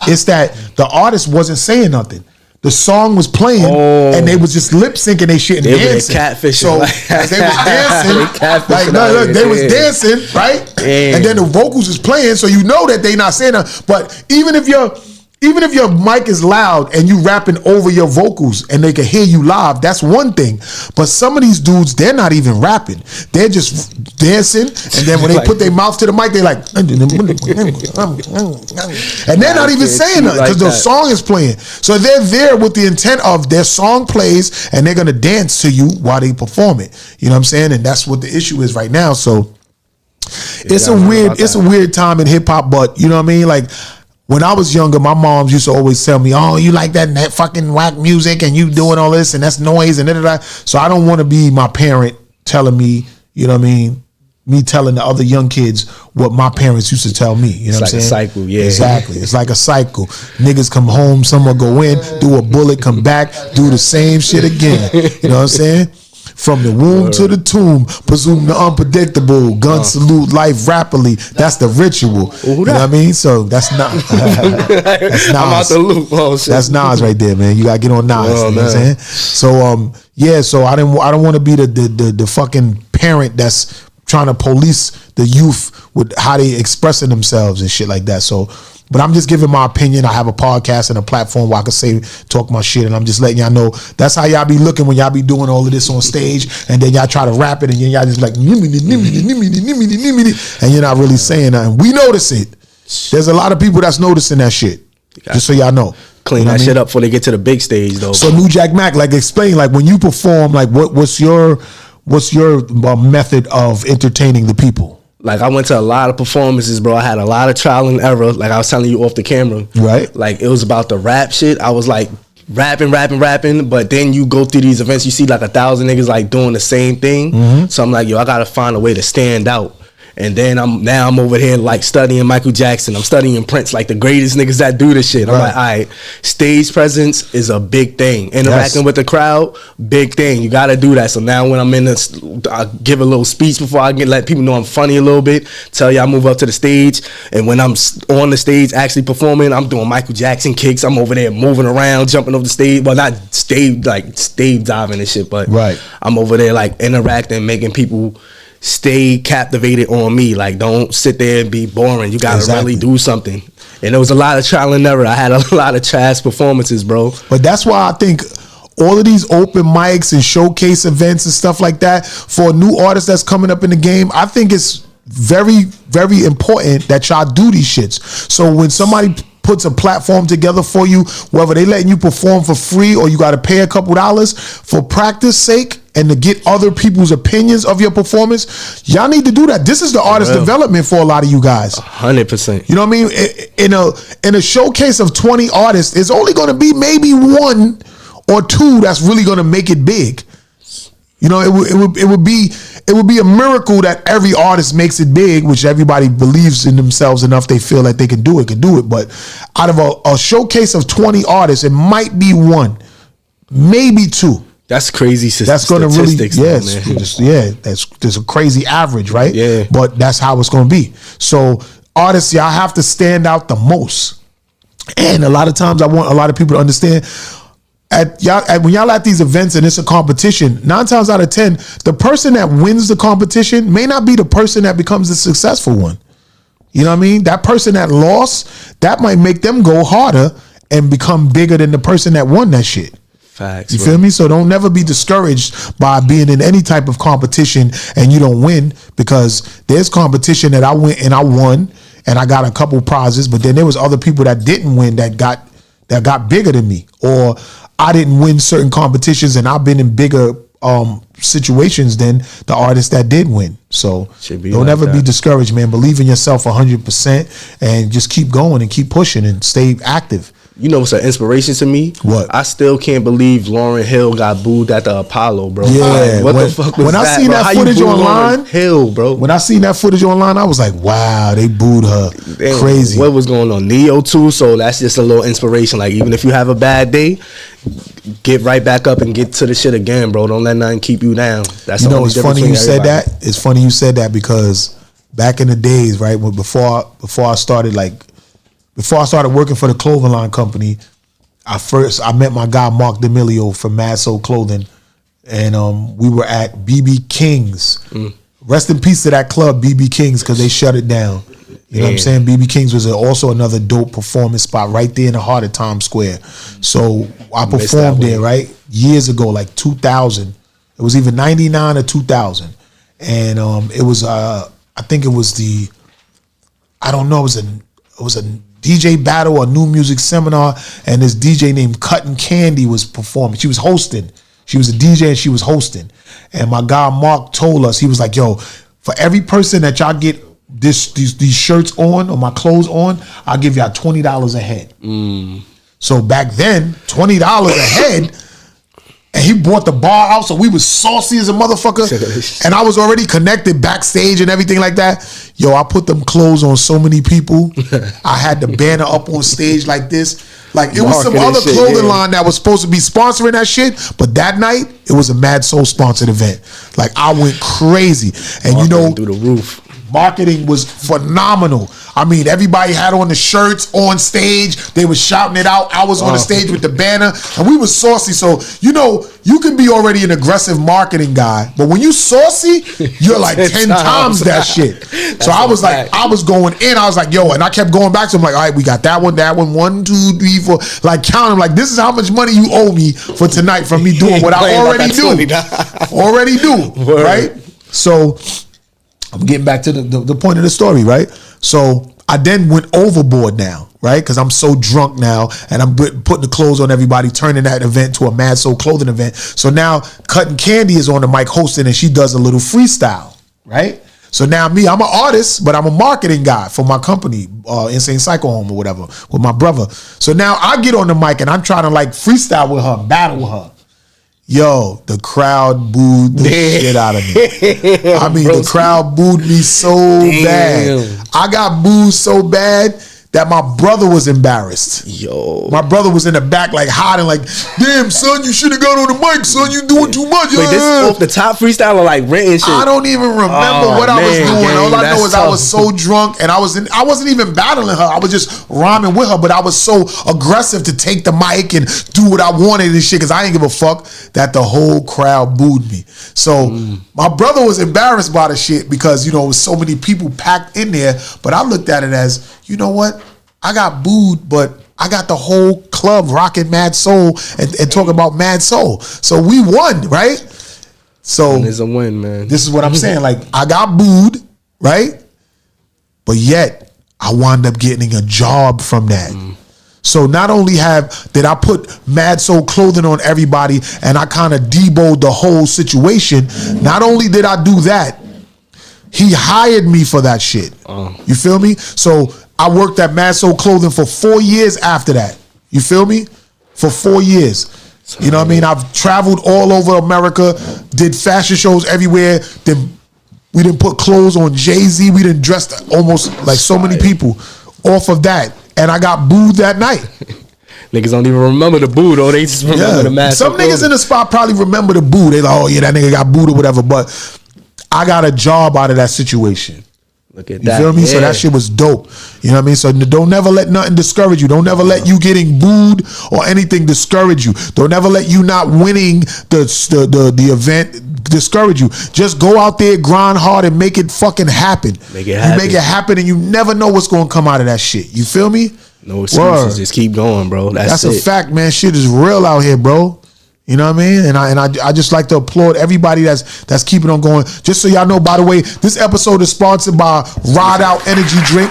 It's that the artist wasn't saying nothing. The song was playing and they was just lip syncing they shit and dancing. Catfishing. So as they was dancing, they was dancing, right? Damn. And then the vocals is playing, so you know that they not saying nothing. But even if your mic is loud and you rapping over your vocals and they can hear you live, that's one thing. But some of these dudes, they're not even rapping. They're just dancing, and then when they put their mouth to the mic, they like, and they're not even saying nothing because the song is playing. So they're there with the intent of their song plays and they're gonna dance to you while they perform it. You know what I'm saying? And that's what the issue is right now. So it's a weird time in hip hop, but you know what I mean? Like, when I was younger, my moms used to always tell me, oh, you like that fucking whack music and you doing all this and that's noise and da-da-da. So I don't want to be my parent telling me, you know what I mean, me telling the other young kids what my parents used to tell me. You know what I'm saying? It's like a cycle, yeah. Exactly. It's like a cycle. Niggas come home, some will go in, do a bullet, come back, do the same shit again. You know what I'm saying? From the womb to the tomb, presume the unpredictable. Gun salute life rapidly. That's the ritual. You know what I mean? So that's not. That's Nas. I'm out the loop. Oh, shit. That's Nas right there, man. You gotta get on Nas. You know what I'm saying? So yeah. So I don't want to be the fucking parent that's trying to police the youth with how they expressing themselves and shit like that. So. But I'm just giving my opinion. I have a podcast and a platform where I can talk my shit, and I'm just letting y'all know that's how y'all be looking when y'all be doing all of this on stage, and then y'all try to rap it, and then y'all just like, and you're not really saying nothing. We notice it. There's a lot of people that's noticing that shit. Just so y'all know. Clean that shit up before they get to the big stage, though. So Nujack Mac, like explain, like when you perform, like what's your method of entertaining the people? Like I went to a lot of performances, bro. I had a lot of trial and error. Like I was telling you off the camera. Right. Like it was about the rap shit. I was like rapping. But then you go through these events, you see like 1,000 niggas like doing the same thing. Mm-hmm. So I'm like, yo, I gotta find a way to stand out. And then I'm over here like studying Michael Jackson. I'm studying Prince, like the greatest niggas that do this shit. I'm like, all right, stage presence is a big thing. Interacting with the crowd, big thing. You gotta do that. So now when I'm in this, I give a little speech before I let people know I'm funny a little bit. Tell y'all move up to the stage. And when I'm on the stage actually performing, I'm doing Michael Jackson kicks. I'm over there moving around, jumping over the stage. Well, not stage diving and shit, but I'm over there like interacting, making people stay captivated on me. Like, don't sit there and be boring. You gotta really do something. And there was a lot of trial and error. I had a lot of trash performances, bro. But that's why I think all of these open mics and showcase events and stuff like that for a new artist that's coming up in the game, I think it's very, very important that y'all do these shits. So when somebody puts a platform together for you, whether they letting you perform for free or you got to pay a couple dollars for practice sake and to get other people's opinions of your performance, y'all need to do that. This is the artist development for a lot of you guys. 100%. You know what I mean? In a showcase of 20 artists, it's only going to be maybe one or two that's really going to make it big. You know, it would be a miracle that every artist makes it big, which everybody believes in themselves enough they feel like they can do it. But out of a showcase of 20 artists, it might be one, maybe two. That's crazy. That's going to really, man. That's a crazy average, right? Yeah. But that's how it's going to be. So artists, y'all have to stand out the most. And a lot of times, I want a lot of people to understand. When y'all at these events and it's a competition, 9 times out of 10, the person that wins the competition may not be the person that becomes the successful one. You know what I mean? That person that lost, that might make them go harder and become bigger than the person that won that shit. Facts. You feel me? So don't never be discouraged by being in any type of competition and you don't win, because there's competition that I went and I won and I got a couple prizes, but then there was other people that didn't win that got bigger than me, or I didn't win certain competitions and I've been in bigger situations than the artists that did win. So don't ever be discouraged, man. Believe in yourself 100% and just keep going and keep pushing and stay active. You know what's an inspiration to me? What? I still can't believe Lauryn Hill got booed at the Apollo, bro. Yeah. What the fuck was when that? I seen that footage online, Hill, bro. When I seen that footage online, I was like, wow, they booed her. Damn, crazy. What was going on? Neo too. So that's just a little inspiration. Like, even if you have a bad day, get right back up and get to the shit again, bro. Don't let nothing keep you down. That's you know, it's funny you said that. It's funny you said that because back in the days, right, when before I started working for the clothing line company, I met my guy Mark D'Amelio from Mad Soul Clothing, and we were at BB King's. Rest in peace to that club, BB King's, because they shut it down. You know what I'm saying? BB King's was also another dope performance spot right there in the heart of Times Square. So I performed there, right, years ago, like 2000. It was either 99 or 2000, and it was I think it was it was a DJ battle or new music seminar, and this DJ named Cuttin' Candy was performing. She was hosting. She was a DJ and she was hosting. And my guy Mark told us, he was like, yo, for every person that y'all get these shirts on or my clothes on, I'll give y'all $20 a head. So back then, $20 a head, and he brought the bar out, so we was saucy as a motherfucker. And I was already connected backstage and everything like that. Yo, I put them clothes on so many people. I had the banner up on stage like this. Like it was some other clothing line that was supposed to be sponsoring that shit, but that night it was a Mad Soul sponsored event. Like I went crazy, and you know, through the roof. Marketing was phenomenal. I mean, everybody had on the shirts on stage. They were shouting it out. I was on the stage with the banner, and we was saucy. So, you know, you can be already an aggressive marketing guy, but when you saucy, you're like 10 times that shit. So I was like, I was going in. I was like, yo, and I kept going back to him like, all right, we got that one, 1, 2, 3, 4. Like counting, like this is how much money you owe me for tonight from me doing what I already do. Right? So I'm getting back to the point of the story, right? So I then went overboard now, right? Because I'm so drunk now, and I'm putting the clothes on everybody, turning that event to a Mad Soul clothing event. So now Cutting Candy is on the mic hosting, and she does a little freestyle, right? So now I'm an artist, but I'm a marketing guy for my company, Insane Psycho Home or whatever, with my brother. So now I get on the mic, and I'm trying to like freestyle with her, battle with her. Yo, the crowd booed the shit out of me. I mean, the crowd booed me so bad. I got booed so bad that my brother was embarrassed. Yo. My brother was in the back like hiding like, damn, son, you should have got on the mic, son. You doing too much. Wait, this is off the top freestyle or like written shit? I don't even remember what I was doing. All I know is I was so drunk and I wasn't even battling her. I was just rhyming with her, but I was so aggressive to take the mic and do what I wanted and shit because I didn't give a fuck that the whole crowd booed me. So my brother was embarrassed by the shit because, you know, it was so many people packed in there, but I looked at it as, you know what? I got booed, but I got the whole club rocking Mad Soul and talking about Mad Soul. So we won, right? So it's a win, man. This is what I'm saying. Like, I got booed, right? But yet, I wound up getting a job from that. So not only did I put Mad Soul clothing on everybody and I kind of deboed the whole situation, not only did I do that, he hired me for that shit. You feel me? So I worked at Mad Soul Clothing for 4 years after that. You feel me? For 4 years. You know what I mean? I've traveled all over America, did fashion shows everywhere. We didn't put clothes on Jay-Z. We didn't dress almost like so many people off of that. And I got booed that night. Niggas don't even remember the boo, though. They just remember the Mad Soul. Some niggas in the spot probably remember the boo. They like, oh yeah, that nigga got booed or whatever. But I got a job out of that situation. Look at you feel me? Yeah. So that shit was dope. You know what I mean? So don't never let nothing discourage you. Don't never let you getting booed or anything discourage you. Don't ever let you not winning the event discourage you. Just go out there, grind hard, and make it fucking happen. Make it happen. You make it happen, and you never know what's gonna come out of that shit. You feel me? No excuses. Just keep going, bro. That's a fact, man. Shit is real out here, bro. You know what I mean? And I just like to applaud everybody that's keeping on going. Just so y'all know, by the way, this episode is sponsored by Ride Out Energy Drink.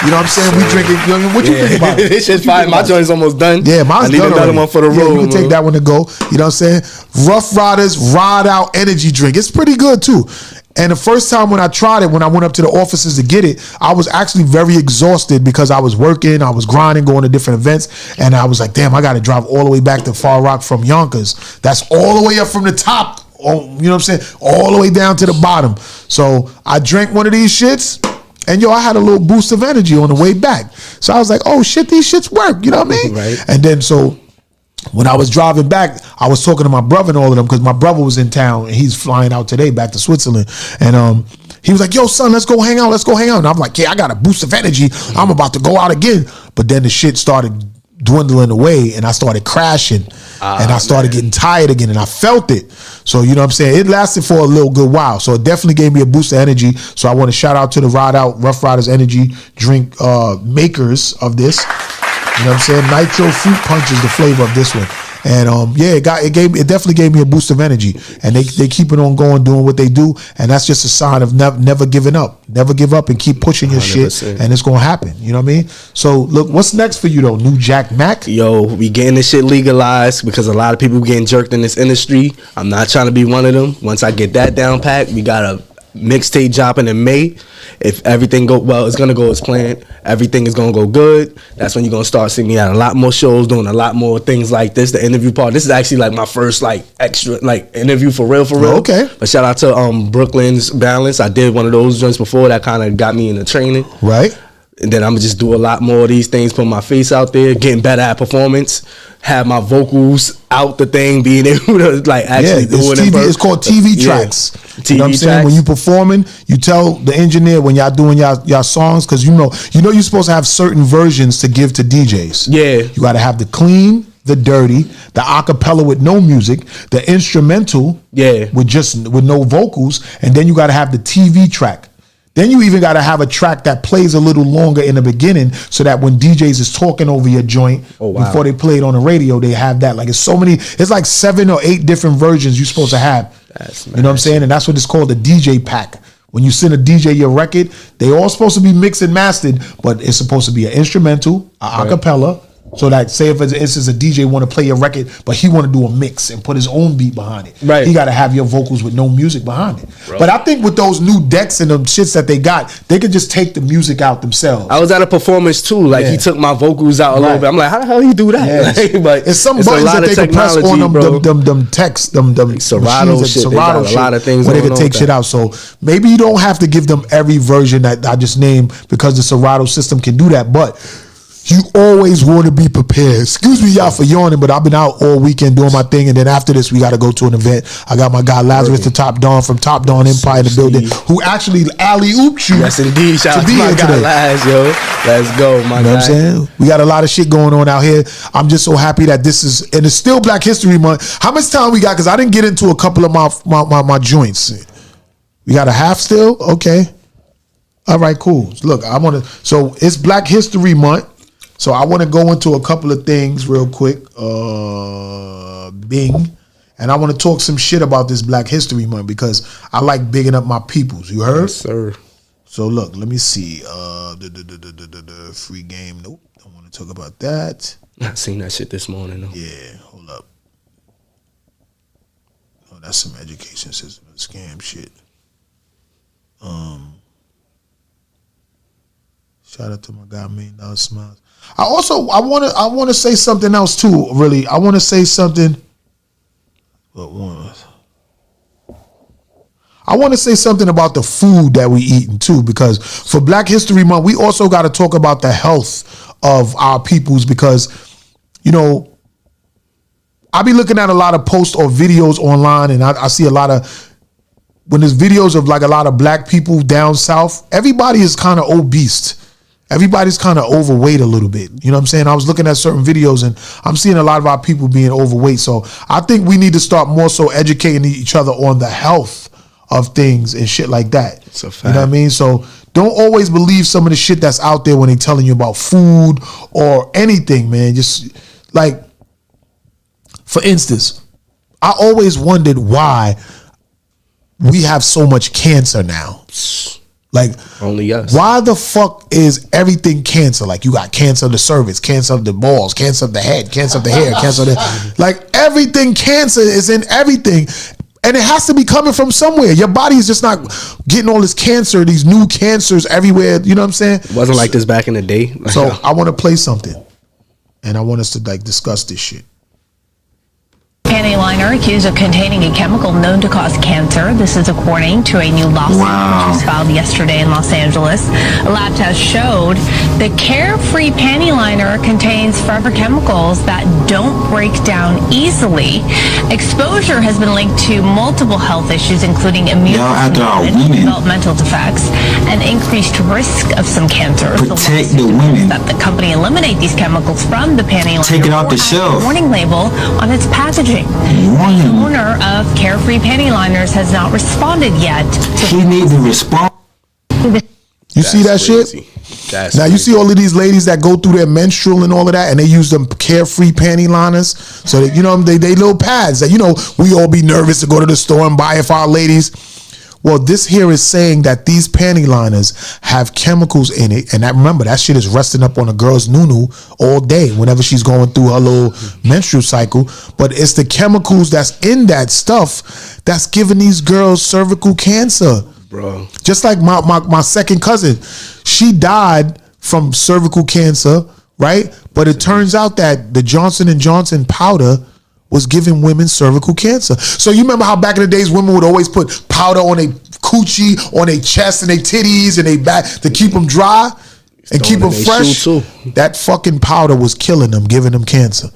You know what I'm saying? We drink it. What you think about it? This shit's fine. My joint's almost done. Yeah, mine's done. I need another one for the road. You can take that one to go. You know what I'm saying? Rough Riders Ride Out Energy Drink. It's pretty good too. And the first time when I tried it, when I went up to the offices to get it, I was actually very exhausted because I was working, I was grinding, going to different events, and I was like, damn, I got to drive all the way back to Far Rock from Yonkers. That's all the way up from the top, you know what I'm saying, all the way down to the bottom. So I drank one of these shits, and I had a little boost of energy on the way back. So I was like, oh shit, these shits work, you know what I mean? Right. And then when I was driving back, I was talking to my brother and all of them because my brother was in town and he's flying out today back to Switzerland. And he was like, yo, son, let's go hang out. And I'm like, yeah, I got a boost of energy. I'm about to go out again. But then the shit started dwindling away and I started crashing and I started getting tired again and I felt it. So, you know what I'm saying? It lasted for a little good while. So it definitely gave me a boost of energy. So I want to shout out to the Ride Out Rough Riders Energy Drink makers of this. You know what I'm saying? Nitro Fruit Punch is the flavor of this one. And it definitely gave me a boost of energy. And they keep it on going, doing what they do. And that's just a sign of never giving up. Never give up and keep pushing your 100%. Shit. And it's gonna happen. You know what I mean? So look, what's next for you though? Nujack Mac? Yo, we getting this shit legalized because a lot of people getting jerked in this industry. I'm not trying to be one of them. Once I get that down packed, we got a mixtape dropping in May. If everything go well, it's gonna go as planned. Everything is gonna go good. That's when you're gonna start seeing me at a lot more shows, doing a lot more things like this. The interview part. This is actually like my first extra interview for real. Okay. But shout out to Brooklyn's Balance. I did one of those joints before that kind of got me into training. Right. And then I'm gonna just do a lot more of these things, put my face out there, getting better at performance, have my vocals out the thing, being able to like actually do it. It's called TV tracks. TV you know what I'm saying? tracks. When you performing, you tell the engineer when y'all doing y'all songs, because you know you're supposed to have certain versions to give to DJs. Yeah. You got to have the clean, the dirty, the acapella with no music, the instrumental with no vocals, and then you got to have the TV track. Then you even got to have a track that plays a little longer in the beginning so that when DJs is talking over your joint before they play it on the radio, they have that. Like it's like 7 or 8 different versions you're supposed to have. You know what I'm saying? And that's what it's called, the DJ pack. When you send a DJ your record, they all supposed to be mixed and mastered, but it's supposed to be an instrumental, a acapella. So that, say if for instance a DJ want to play your record, but he want to do a mix and put his own beat behind it. Right. He got to have your vocals with no music behind it. Bro. But I think with those new decks and them shits that they got, they could just take the music out themselves. I was at a performance too. Like he took my vocals out a little bit. I'm like, how the hell you do that? Yes. But it's some buttons that they can press on them text, them Serato shit. They got a lot of things where they can take shit out. So maybe you don't have to give them every version that I just named because the Serato system can do that. But you always want to be prepared. Excuse me, y'all, for yawning, but I've been out all weekend doing my thing, and then after this, we got to go to an event. I got my guy Lazarus the Top Don from Top Don Empire in the building, who actually alley-ooped you. Yes, indeed. Shout out to my guy Laz, yo. Let's go, my guy. You know what I'm saying? We got a lot of shit going on out here. I'm just so happy that this is, and it's still Black History Month. How much time we got? Because I didn't get into a couple of my joints. We got a half still? Okay. All right, cool. Look, so it's Black History Month. So I want to go into a couple of things real quick. Bing. And I want to talk some shit about this Black History Month because I like bigging up my peoples. You heard? Yes, sir. So look, let me see. The free game. Nope. Don't want to talk about that. I seen that shit this morning though. Yeah, hold up. Oh, that's some education system scam shit. Shout out to my guy $1 Million Smiles. I want to say something else too. Really, I want to say something. I want to say something about the food that we eating too, because for Black History Month, we also got to talk about the health of our peoples, because I be looking at a lot of posts or videos online, and I see a lot of, when there's videos of like a lot of black people down south, everybody is kind of obese. Everybody's kind of overweight a little bit. You know what I'm saying? I was looking at certain videos and I'm seeing a lot of our people being overweight. So I think we need to start more so educating each other on the health of things and shit like that. It's a fact. You know what I mean? So don't always believe some of the shit that's out there when they telling you about food or anything, man. Just like, for instance, I always wondered why we have so much cancer now. Like, only us. Why the fuck is everything cancer? Like, you got cancer of the cervix, cancer of the balls, cancer of the head, cancer of the hair, cancer of the... Like, everything cancer is in everything. And it has to be coming from somewhere. Your body is just not getting all this cancer, these new cancers everywhere. You know what I'm saying? It wasn't like this back in the day. So, I want to play something. And I want us to, like, discuss this shit. Panty liner accused of containing a chemical known to cause cancer. This is according to a new lawsuit which was filed yesterday in Los Angeles. A lab test showed the Carefree panty liner contains forever chemicals that don't break down easily. Exposure has been linked to multiple health issues, including immune developmental defects and increased risk of some cancers. Protect the women. That the company eliminate these chemicals from the panty liner. Take it off the shelf. Warning label on its packaging. The owner of Carefree Panty Liners has not responded yet. He needs to respond. You see that shit? Now you see all of these ladies that go through their menstrual and all of that, and they use them Carefree Panty Liners. So that, they little pads that we all be nervous to go to the store and buy it for our ladies. Well, this here is saying that these panty liners have chemicals in it, and remember that shit is resting up on a girl's nunu all day whenever she's going through her little menstrual cycle. But it's the chemicals that's in that stuff that's giving these girls cervical cancer, bro. Just like my second cousin, she died from cervical cancer, right? But it turns out that the Johnson & Johnson powder was giving women cervical cancer. So you remember how back in the days women would always put powder on their coochie, on their chest and their titties and their back to keep them dry? and keep them fresh. That fucking powder was killing them, giving them cancer.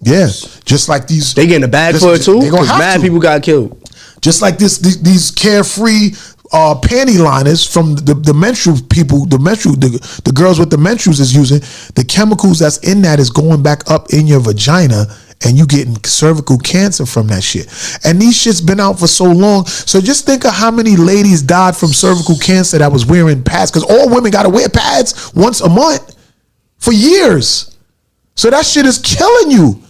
Yeah, just like these. They getting a bag for it too. Because mad people got killed. Just like these carefree panty liners from the menstrual people, the girls with the menstruals is using. The chemicals that's in that is going back up in your vagina, and you getting cervical cancer from that shit. And these shit's been out for so long. So just think of how many ladies died from cervical cancer that was wearing pads, because all women got to wear pads once a month for years. So that shit is killing you.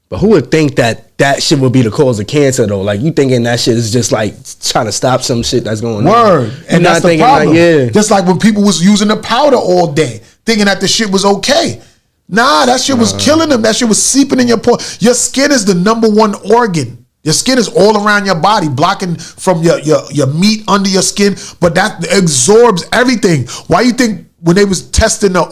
But who would think that shit would be the cause of cancer though? Like, you thinking that shit is just like trying to stop some shit that's going on. Word. And that's the problem. Like, yeah. Just like when people was using the powder all day, thinking that the shit was okay. Nah, that shit was killing them. That shit was seeping in your pores. Your skin is the number one organ. Your skin is all around your body, blocking from your meat under your skin, but that absorbs everything. Why you think when they was testing the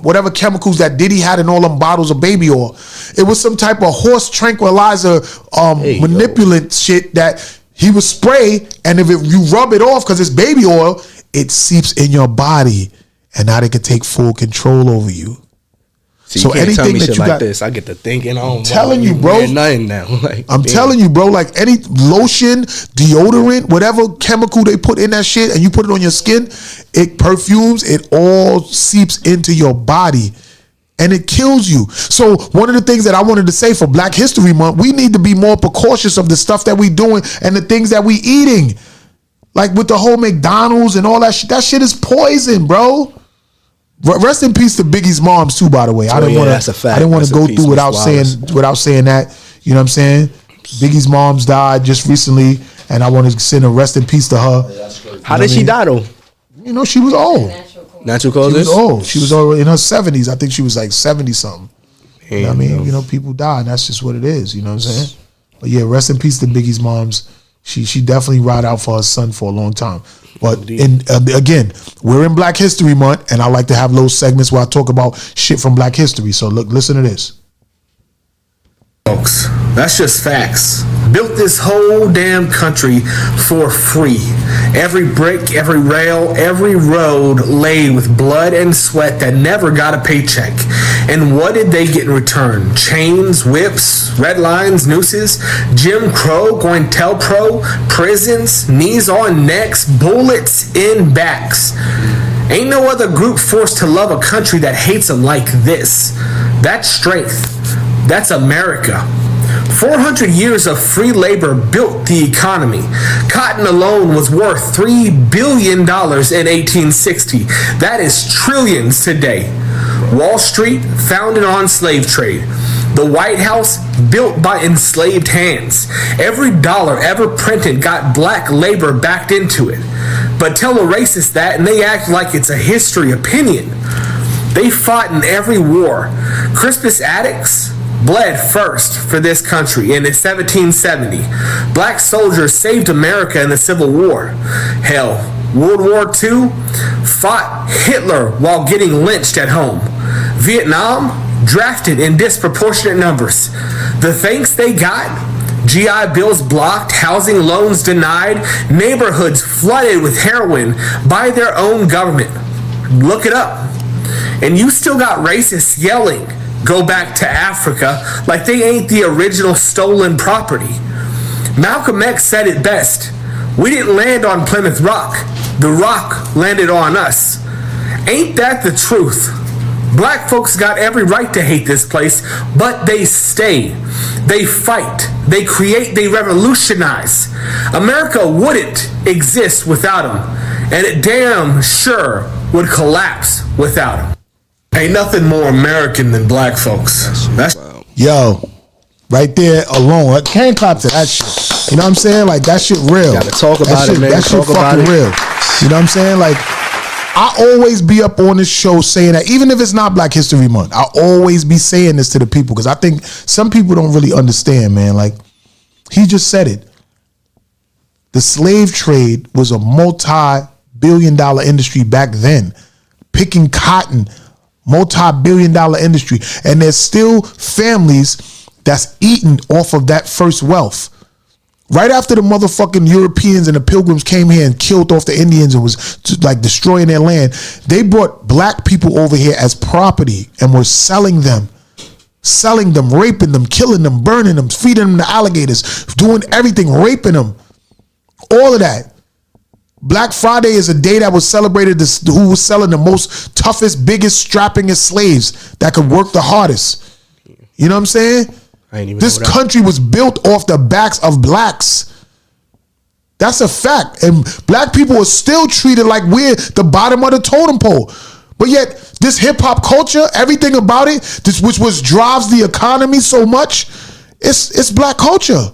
whatever chemicals that Diddy had in all them bottles of baby oil, it was some type of horse tranquilizer manipulant shit that he would spray, and if you rub it off because it's baby oil, it seeps in your body, and now they can take full control over you. So anything that you got, this, I get to thinking. I'm telling you, bro. Nothing now. Like, I'm telling you, bro. Like any lotion, deodorant, whatever chemical they put in that shit, and you put it on your skin, it perfumes. It all seeps into your body, and it kills you. So one of the things that I wanted to say for Black History Month, we need to be more precautious of the stuff that we doing and the things that we eating. Like with the whole McDonald's and all that shit. That shit is poison, bro. Rest in peace to Biggie's moms too, by the way. I didn't want to go through without saying that. You know what I'm saying? Biggie's moms died just recently, and I want to send a rest in peace to her. How did she die though? You know, she was old. Natural causes? She was old. She was already in her 70s. I think she was like 70 something. You know what I mean? You know, people die, and that's just what it is. You know what I'm saying? But yeah, rest in peace to Biggie's moms. She definitely ride out for her son for a long time. But again, we're in Black History Month, and I like to have little segments where I talk about shit from Black history. So look, listen to this. Folks, that's just facts. Built this whole damn country for free. Every brick, every rail, every road laid with blood and sweat that never got a paycheck. And what did they get in return? Chains, whips, red lines, nooses, Jim Crow, COINTELPRO, prisons, knees on necks, bullets in backs. Ain't no other group forced to love a country that hates them like this. That's strength. That's America. 400 years of free labor built the economy. Cotton alone was worth $3 billion in 1860. That is trillions today. Wall Street, founded on slave trade. The White House, built by enslaved hands. Every dollar ever printed got black labor backed into it. But tell a racist that and they act like it's a history opinion. They fought in every war. Crispus Attucks bled first for this country in 1770. Black soldiers saved America in the Civil War. Hell, World War II fought Hitler while getting lynched at home. Vietnam drafted in disproportionate numbers. The thanks they got: GI Bills blocked, housing loans denied, neighborhoods flooded with heroin by their own government. Look it up. And you still got racists yelling, "Go back to Africa," like they ain't the original stolen property. Malcolm X said it best: "We didn't land on Plymouth Rock. The rock landed on us." Ain't that the truth? Black folks got every right to hate this place, but they stay. They fight. They create. They revolutionize. America wouldn't exist without them, and it damn sure would collapse without them. Ain't nothing more American than black folks. That's yo, right there alone. I can't clap to that shit. You know what I'm saying? Like that shit real. Gotta talk about it, man. That shit fucking real. You know what I'm saying? Like I always be up on this show saying that, even if it's not Black History Month, I always be saying this to the people because I think some people don't really understand, man. Like he just said it. The slave trade was a multi-billion-dollar industry back then. Picking cotton, multi-billion-dollar industry, and there's still families that's eating off of that first wealth. Right after the motherfucking Europeans and the Pilgrims came here and killed off the Indians and was like destroying their land, they brought black people over here as property and were selling them, raping them, killing them, burning them, feeding them to alligators, doing everything, raping them. All of that. Black Friday is a day that was celebrated who was selling the most toughest, biggest, strappingest slaves that could work the hardest. You know what I'm saying? This country was built off the backs of blacks. That's a fact. And black people are still treated like we're the bottom of the totem pole. But yet, this hip hop culture, everything about it, which drives the economy so much, it's black culture.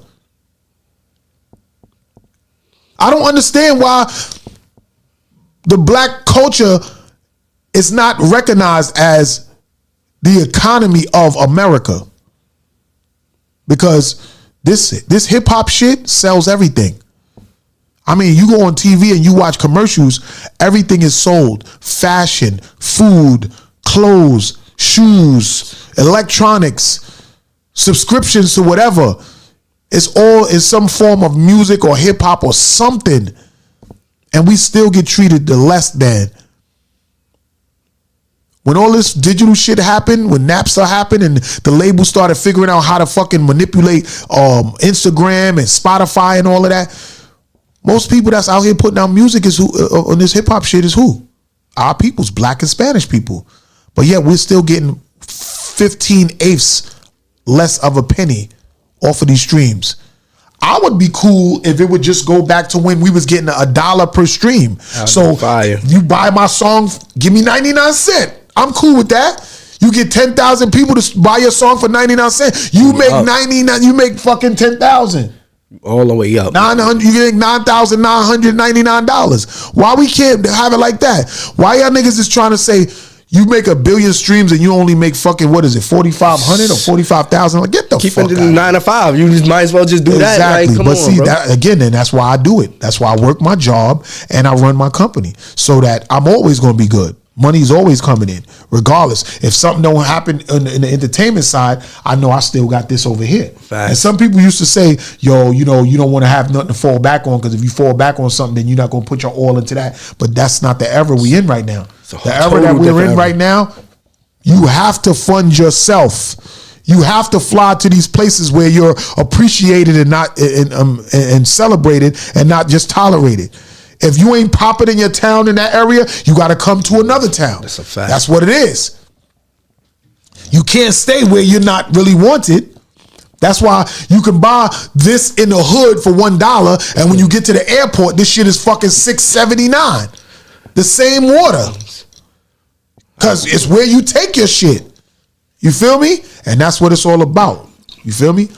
I don't understand why the black culture is not recognized as the economy of America. Because this hip hop shit sells everything. I mean, you go on TV and you watch commercials, everything is sold. Fashion, food, clothes, shoes, electronics, subscriptions to whatever. It's all in some form of music or hip hop or something. And we still get treated the less than. When all this digital shit happened, when Napster happened and the label started figuring out how to fucking manipulate Instagram and Spotify and all of that, most people that's out here putting out music is who on this hip hop shit is who? Our people's black and Spanish people. But yet we're still getting 15/8 less of a penny off of these streams. I would be cool if it would just go back to when we was getting $1 per stream. So you buy my song, give me 99 cents. I'm cool with that. You get 10,000 people to buy your song for 99 cents. You make 99. You make fucking 10,000. All the way up. 900. You get $9,999. Why we can't have it like that? Why y'all niggas is trying to say you make 1 billion streams and you only make fucking what is it 4,500 or 45,000? Like, get the keep fuck it out. 9 to 5. You just might as well just do that. Exactly. Like, but see that again, and that's why I do it. That's why I work my job and I run my company so that I'm always going to be good. Money's always coming in, regardless. If something don't happen in the entertainment side, I know I still got this over here. Facts. And some people used to say, yo, you know, you don't want to have nothing to fall back on because if you fall back on something, then you're not going to put your all into that. But that's not the era we in right now. The era that we're in right now, you have to fund yourself. You have to fly to these places where you're appreciated and not and celebrated and not just tolerated. If you ain't popping in your town in that area, you got to come to another town. That's a fact. That's what it is. You can't stay where you're not really wanted. That's why you can buy this in the hood for $1, and when you get to the airport, this shit is fucking $6.79. The same water. Because it's where you take your shit. You feel me? And that's what it's all about. You feel me?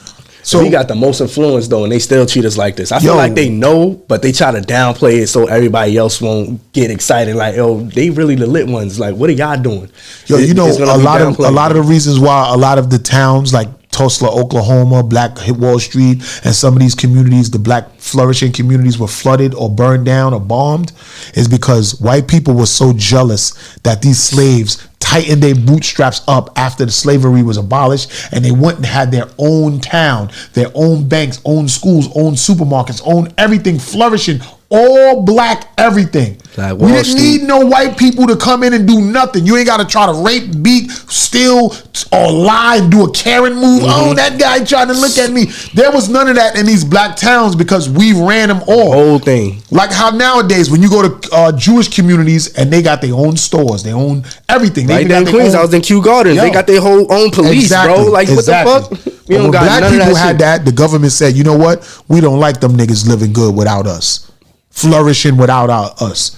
So we got the most influence though, and they still treat us like this. I feel like they know, but they try to downplay it so everybody else won't get excited. Like, yo, they really the lit ones. Like, what are y'all doing? Yo, you know, a lot of the reasons why a lot of the towns like Tulsa, Oklahoma, Black Wall Street, and some of these communities, the black flourishing communities, were flooded or burned down or bombed, is because white people were so jealous that these slaves tightened their bootstraps up after the slavery was abolished, and they went and had their own town, their own banks, own schools, own supermarkets, own everything flourishing, all black everything. Like we didn't need no white people to come in and do nothing. You ain't got to try to rape, beat, steal, or lie and do a Karen move. Oh, that guy trying to look at me. There was none of that in these black towns because we ran them all. Whole thing. Like how nowadays when you go to Jewish communities and they got their own stores, their own everything. They right there in Queens, I was in Kew Gardens. They got their whole own police, bro. Like what the fuck? We don't got none of that. Black people had that. The government said, you know what? We don't like them niggas living good without us, flourishing without us.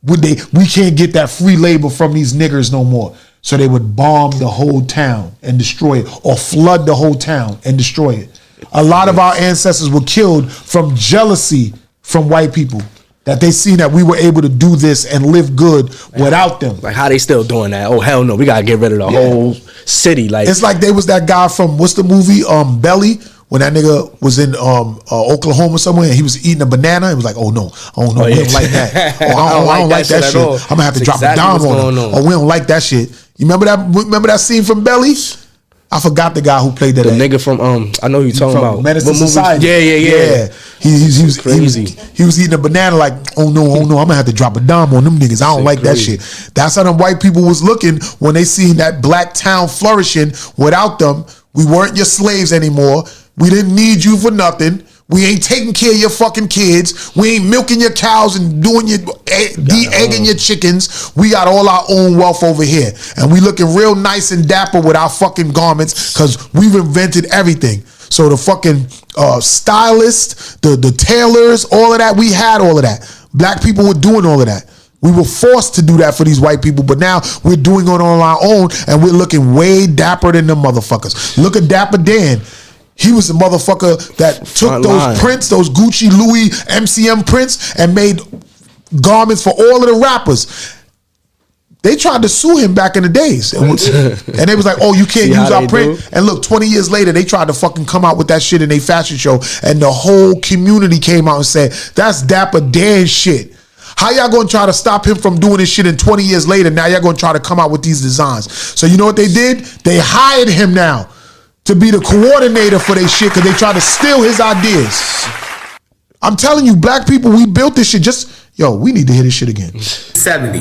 We can't get that free labor from these niggers no more. So they would bomb the whole town and destroy it, or flood the whole town and destroy it. A lot of our ancestors were killed from jealousy from white people, that they seen that we were able to do this and live good without them. Like how they still doing that? Oh hell no, we gotta get rid of the whole city. Like it's like they was that guy from what's the movie Belly, when that nigga was in Oklahoma somewhere and he was eating a banana. He was like, oh no, we don't like that. Oh, I don't like that shit. I'm gonna have to drop a dime on him. Oh, we don't like that shit. You remember that scene from Belly? I forgot the guy who played that. The nigga from I know who you're talking about. Menace to Society. Yeah. He was crazy. He was eating a banana like, oh no, I'm gonna have to drop a dime on them niggas. I don't like crazy. that shit. That's how them white people was looking when they seen that black town flourishing. Without them, we weren't your slaves anymore. We didn't need you for nothing. We ain't taking care of your fucking kids. We ain't milking your cows and doing your de-egging your chickens. We got all our own wealth over here. And we looking real nice and dapper with our fucking garments because we've invented everything. So the fucking stylists, the tailors, all of that, we had all of that. Black people were doing all of that. We were forced to do that for these white people, but now we're doing it on our own and we're looking way dapper than them motherfuckers. Look at Dapper Dan. He was the motherfucker that took those prints, those Gucci, Louis, MCM prints, and made garments for all of the rappers. They tried to sue him back in the days. And they was like, oh, you can't use our print. And look, 20 years later, they tried to fucking come out with that shit in a fashion show. And the whole community came out and said, that's Dapper Dan shit. How y'all gonna try to stop him from doing this shit, and 20 years later, now y'all gonna try to come out with these designs? So you know what they did? They hired him now to be the coordinator for their shit because they tried to steal his ideas. I'm telling you, black people, we built this shit. We need to hear this shit again. 70.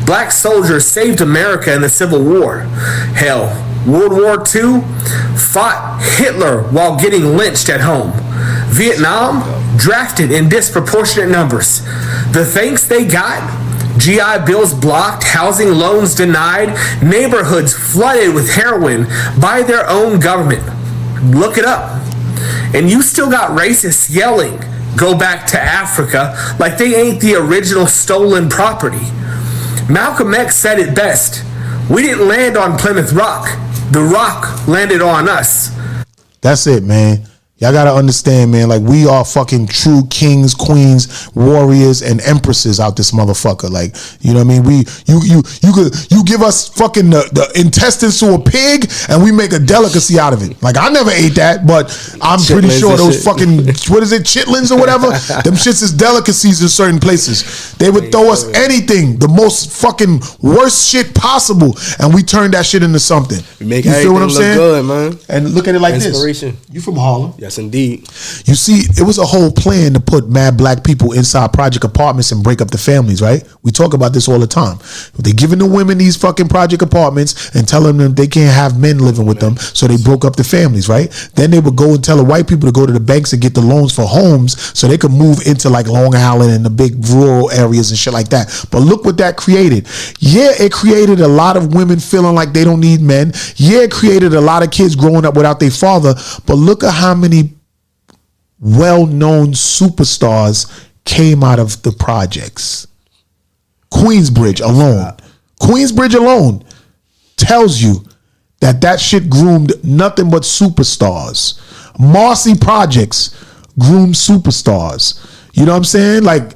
Black soldiers saved America in the Civil War. Hell, World War II fought Hitler while getting lynched at home. Vietnam drafted in disproportionate numbers. The thanks they got: GI Bills blocked, housing loans denied, neighborhoods flooded with heroin by their own government. Look it up. And you still got racists yelling, go back to Africa, like they ain't the original stolen property. Malcolm X said it best. We didn't land on Plymouth Rock. The rock landed on us. That's it, man. Y'all gotta understand, man, like we are fucking true kings, queens, warriors, and empresses out this motherfucker. Like, you know what I mean? You give us fucking the intestines to a pig and we make a delicacy out of it. Like, I never ate that, but I'm pretty sure those fucking, what is it, chitlins or whatever? Them shits is delicacies in certain places. They would throw us anything, the most fucking worst shit possible, and we turn that shit into something. We make you feel what I'm look saying? Good, man. And look at it like Inspiration. this. You from Harlem? Yes, indeed. You see, it was a whole plan to put mad black people inside project apartments and break up the families, right? We talk about this all the time. They're giving the women these fucking project apartments and telling them they can't have men living with them, so they broke up the families, right? Then they would go and tell the white people to go to the banks and get the loans for homes so they could move into like Long Island and the big rural areas and shit like that. But look what that created. Yeah, it created a lot of women feeling like they don't need men. Yeah, it created a lot of kids growing up without their father. But look at how many well-known superstars came out of the projects. Queensbridge alone tells you that shit groomed nothing but superstars. Marcy Projects groomed superstars. You know what I'm saying? Like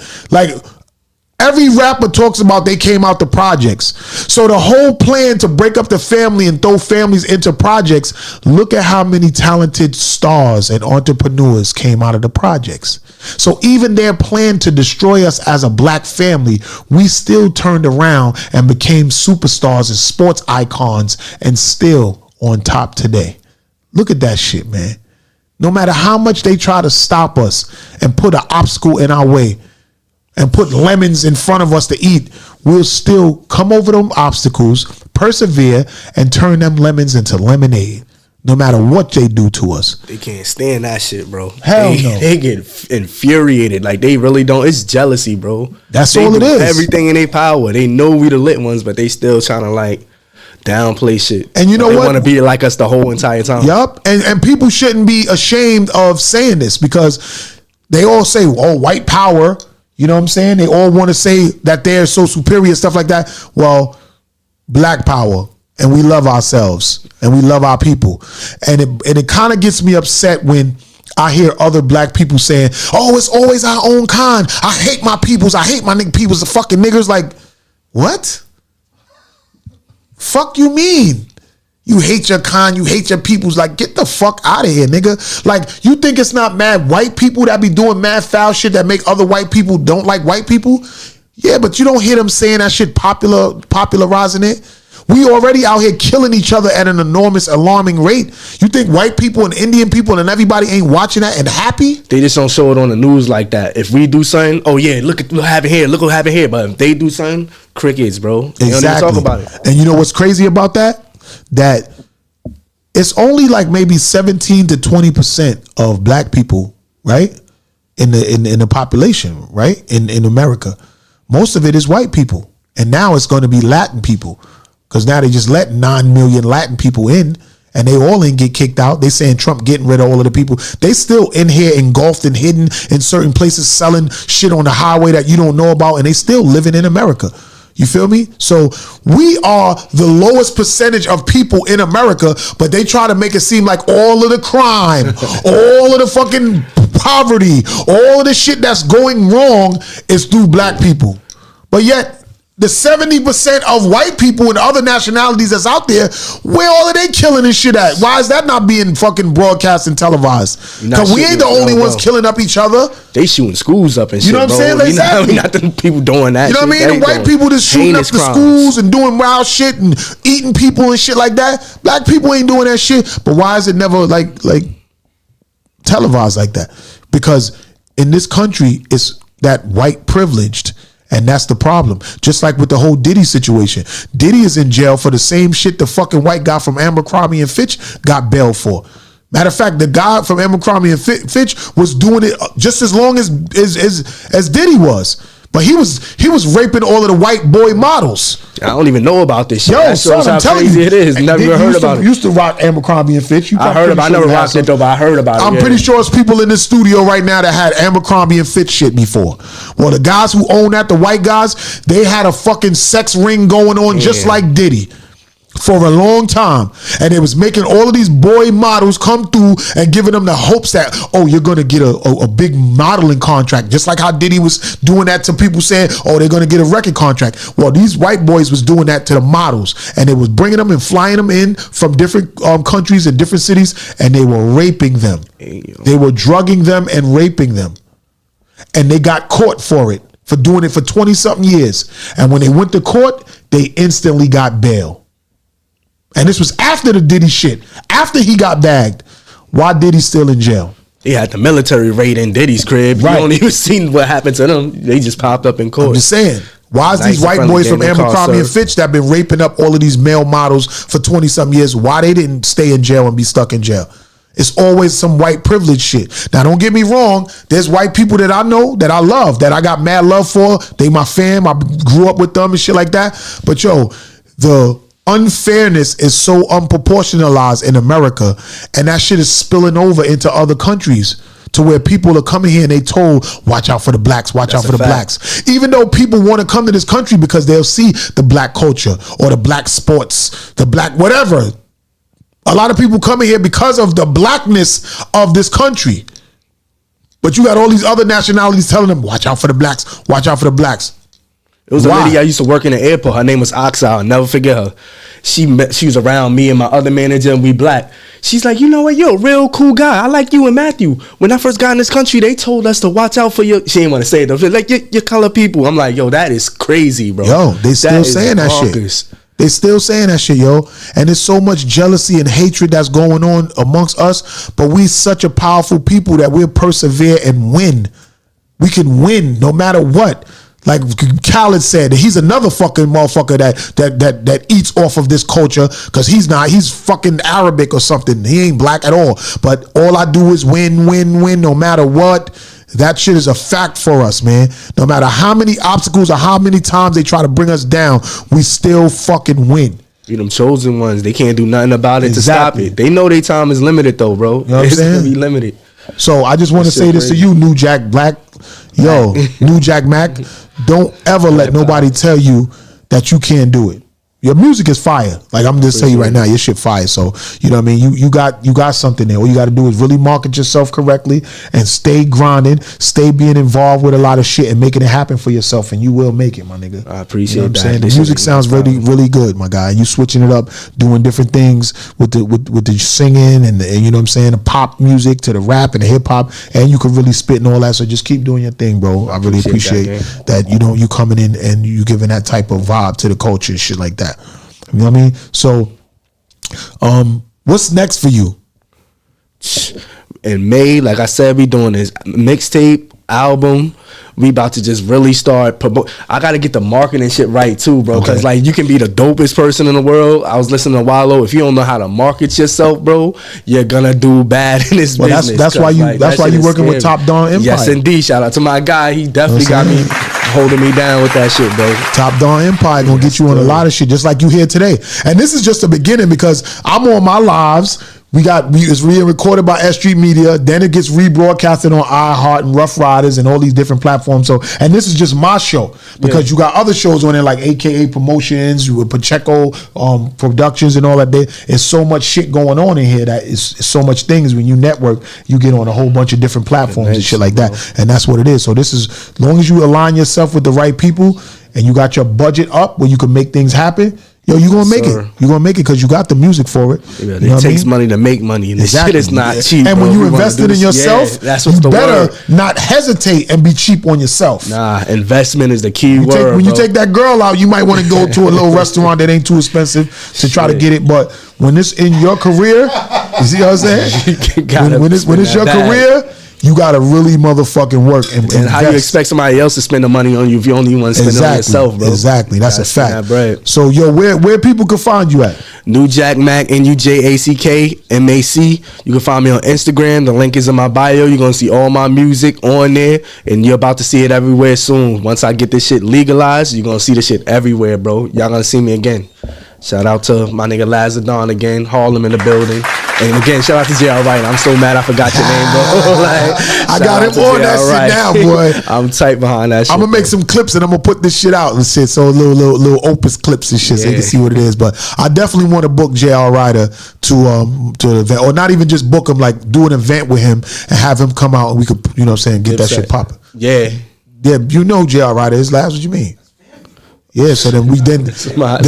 every rapper talks about they came out the projects. So the whole plan to break up the family and throw families into projects, look at how many talented stars and entrepreneurs came out of the projects. So even their plan to destroy us as a black family, we still turned around and became superstars and sports icons and still on top today. Look at that shit, man. No matter how much they try to stop us and put an obstacle in our way and put lemons in front of us to eat, we'll still come over them obstacles, persevere, and turn them lemons into lemonade, no matter what they do to us. They can't stand that shit, bro. Hell no. They get infuriated. Like, they really don't. It's jealousy, bro. That's all it is. Everything in their power. They know we the lit ones, but they still trying to, like, downplay shit. And you know what? They want to be like us the whole entire time. Yup. And people shouldn't be ashamed of saying this because they all say, oh, white power. You know what I'm saying? They all want to say that they're so superior, stuff like that. Well, black power, and we love ourselves, and we love our people. And it kind of gets me upset when I hear other black people saying, oh, it's always our own kind. I hate my peoples. I hate my nigga peoples. The fucking niggers. Like, what? Fuck you mean? You hate your kind, you hate your peoples. Like, get the fuck out of here, nigga. Like, you think it's not mad white people that be doing mad foul shit that make other white people don't like white people? Yeah, but you don't hear them saying that shit popularizing it. We already out here killing each other at an enormous, alarming rate. You think white people and Indian people and everybody ain't watching that and happy? They just don't show it on the news like that. If we do something, oh yeah, look at what happened here. Look what happened here. But if they do something, crickets, bro. They don't even talk about it. And you know what's crazy about that? That it's only like maybe 17 to 20% of black people, right? In the population, right? In America. Most of it is white people. And now it's going to be Latin people. Because now they just let 9 million Latin people in, and they all ain't get kicked out. They saying Trump getting rid of all of the people. They still in here engulfed and hidden in certain places, selling shit on the highway that you don't know about, and they still living in America. You feel me? So we are the lowest percentage of people in America, but they try to make it seem like all of the crime, all of the fucking poverty, all of the shit that's going wrong is through black people. But yet, the 70% of white people and other nationalities that's out there, where all of they killing and shit at? Why is that not being fucking broadcast and televised? Because we ain't the only ones killing up each other. They shooting schools up and shit. You know what I'm saying? Bro. Exactly. Not the people doing that. You know what I mean? The white people just shooting up the schools and doing wild shit and eating people and shit like that. Black people ain't doing that shit. But why is it never like televised like that? Because in this country, it's that white privileged. And that's the problem. Just like with the whole Diddy situation. Diddy is in jail for the same shit the fucking white guy from Abercrombie and Fitch got bail for. Matter of fact, the guy from Abercrombie and Fitch was doing it just as long as Diddy was. But he was raping all of the white boy models. I don't even know about this shit. Yo, son, I'm telling you, it is. Never even heard about it. Used to rock Abercrombie and Fitch. I heard about. I never rocked it though, but I heard about it. I'm pretty sure it's people in this studio right now that had Abercrombie and Fitch shit before. Well, the guys who own that, the white guys, they had a fucking sex ring going on just like Diddy. For a long time, and it was making all of these boy models come through and giving them the hopes that, oh, you're gonna get a big modeling contract, just like how Diddy was doing that to people saying, oh, they're gonna get a record contract. Well, these white boys was doing that to the models, and they was bringing them and flying them in from different countries and different cities, and they were raping them. They were drugging them and raping them, and they got caught for it, for doing it for 20 something years. And when they went to court, they instantly got bail. And this was after the Diddy shit. After he got bagged. Why Diddy still in jail? He had the military raid in Diddy's crib. Right. You don't even see what happened to them. They just popped up in court. I'm just saying. Why is these white boys from Abercrombie and Fitch that been raping up all of these male models for 20 something years, why they didn't stay in jail and be stuck in jail? It's always some white privilege shit. Now, don't get me wrong. There's white people that I know, that I love, that I got mad love for. They my fam. I grew up with them and shit like that. But yo, the unfairness is so unproportionalized in America, and that shit is spilling over into other countries to where people are coming here and they told, watch out for the blacks, watch out for the blacks. Even though people want to come to this country because they'll see the black culture or the black sports, the black whatever. A lot of people coming here because of the blackness of this country. But you got all these other nationalities telling them, watch out for the blacks, watch out for the blacks. It was a lady I used to work in the airport. Her name was Oxa. I'll never forget her. She was around me and my other manager, and we black. She's like, you know what? You're a real cool guy. I like you and Matthew. When I first got in this country, they told us to watch out for your... She didn't want to say it though. Like, your color people. I'm like, yo, that is crazy, bro. Yo, they still saying that shit. They still saying that shit, yo. And there's so much jealousy and hatred that's going on amongst us. But we such a powerful people that we'll persevere and win. We can win no matter what. Like Khaled said, he's another fucking motherfucker that eats off of this culture, because he's fucking Arabic or something. He ain't black at all. But all I do is win, no matter what. That shit is a fact for us, man. No matter how many obstacles or how many times they try to bring us down, we still fucking win. You them chosen ones. They can't do nothing about it to stop it. They know their time is limited though, bro. You know what I'm saying? It's gonna be limited. So I just want to say this to you, Nujack Black. Yo, Nujack Mac, don't ever let nobody tell you that you can't do it. Your music is fire. Like, I'm just telling you right now, your shit fire. So, you know what I mean? You got something there. All you got to do is really market yourself correctly and stay grinding, stay being involved with a lot of shit and making it happen for yourself, and you will make it, my nigga. I appreciate what I'm that. saying? The music sounds really, really good, my guy. You switching it up, doing different things with the singing and you know what I'm saying, the pop music to the rap and the hip hop, and you can really spit and all that. So just keep doing your thing, bro. I really appreciate that you coming in and you giving that type of vibe to the culture and shit like that. You know what I mean? So, what's next for you? In May, like I said, we doing this mixtape album. We about to just really start promote. I gotta get the marketing shit right too, bro. Cause like you can be the dopest person in the world. I was listening to Wallow. If you don't know how to market yourself, bro, you're gonna do bad in this business. That's why you working with Top Dawg Empire. Yes, indeed. Shout out to my guy. He definitely got me holding me down with that shit, bro. Top Dawg Empire gonna get you on a lot of shit, just like you here today. And this is just the beginning because I'm on my lives. It's re-recorded by S.STREET Media, then it gets rebroadcasted on iHeart and Rough Riders and all these different platforms. So, and this is just my show because you got other shows on there like AKA Promotions, with Pacheco Productions and all that. There's so much shit going on in here that it's so much things. When you network, you get on a whole bunch of different platforms and shit like that. And that's what it is. So this is, as long as you align yourself with the right people and you got your budget up where you can make things happen, yo, you gonna make it. You gonna make it because you got the music for it. Yeah, it takes money to make money, and this shit is not cheap. And when you invest it in yourself, that's what's you better word. not hesitate and be cheap on yourself. Nah, investment is the key word. When you take that girl out, you might want to go to a little restaurant that ain't too expensive to try to get it. But when it's in your career, you see what I'm saying? when it's your career, you gotta really motherfucking work and how you expect somebody else to spend the money on you if you only want to spend it on yourself, bro? Exactly, that's a fact. So, yo, where people can find you at? Nujack Mac, NUJACK MAC. You can find me on Instagram. The link is in my bio. You're gonna see all my music on there, and you're about to see it everywhere soon. Once I get this shit legalized, you're gonna see this shit everywhere, bro. Y'all gonna see me again. Shout out to my nigga Lazadon again, Harlem in the building. And again, shout out to JR Wright. I'm so mad I forgot your name, bro. I got him on that shit now, boy. I'm tight behind that shit. I'm gonna make some clips and I'm gonna put this shit out and shit. So little opus clips and shit so you can see what it is. But I definitely want to book JR Ryder to an event, or not even just book him, like do an event with him and have him come out and we could, you know what I'm saying, get that shit popping. Yeah, you know JR Ryder is last. What you mean? Yeah, so then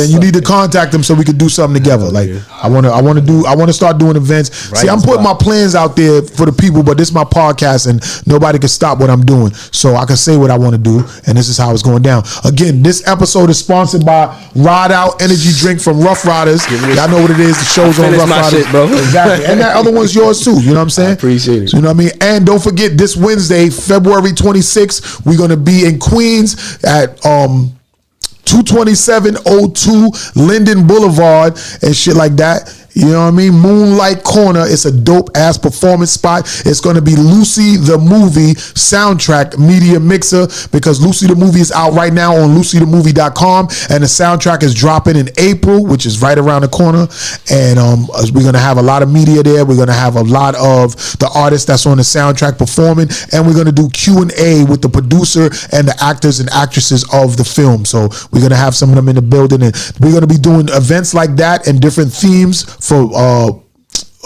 you need to contact them so we could do something together. Like I want to start doing events. See, I'm putting my plans out there for the people, but this is my podcast and nobody can stop what I'm doing. So I can say what I want to do, and this is how it's going down. Again, this episode is sponsored by Ride Out Energy Drink from Rough Riders. Y'all know what it is. The show's on Rough Riders, shit, bro. Exactly, and that other one's yours too. You know what I'm saying? I appreciate it. So, you know what I mean? And don't forget, this Wednesday, February 26th, we're gonna be in Queens at 22702 Linden Boulevard and shit like that. You know what I mean? Moonlight Corner. It's a dope ass performance spot. It's going to be Lucy the Movie soundtrack media mixer, because Lucy the Movie is out right now on lucythemovie.com, and the soundtrack is dropping in April, which is right around the corner. And we're going to have a lot of media there. We're going to have a lot of the artists that's on the soundtrack performing, and we're going to do Q&A with the producer and the actors and actresses of the film. So we're going to have some of them in the building, and we're going to be doing events like that and different themes for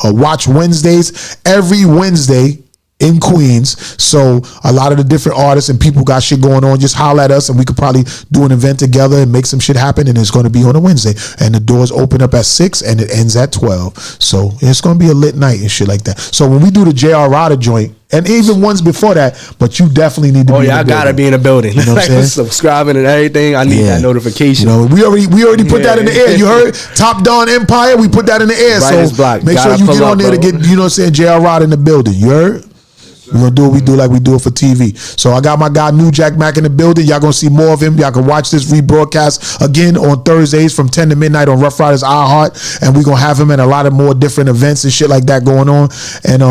Watch Wednesdays every Wednesday in Queens. So a lot of the different artists and people got shit going on. Just holler at us and we could probably do an event together and make some shit happen. And it's going to be on a Wednesday, and the doors open up at 6 and it ends at 12. So it's going to be a lit night and shit like that. So when we do the JR Ryder joint, and even ones before that, but you definitely need to be in the building. I gotta be in the building. You know what I'm saying? Subscribing and everything. I need that notification. You know, we already put that in the air. You heard? Top Dawg Empire, we put that in the air. Make sure you get on there to get, you know what I'm saying, JR Ryder in the building. You heard? We're going to do what we do like we do it for TV. So I got my guy Nujack Mac in the building. Y'all going to see more of him. Y'all can watch this rebroadcast again on Thursdays from 10 to midnight on Rough Riders iHeart. And we're going to have him at a lot of more different events and shit like that going on. And,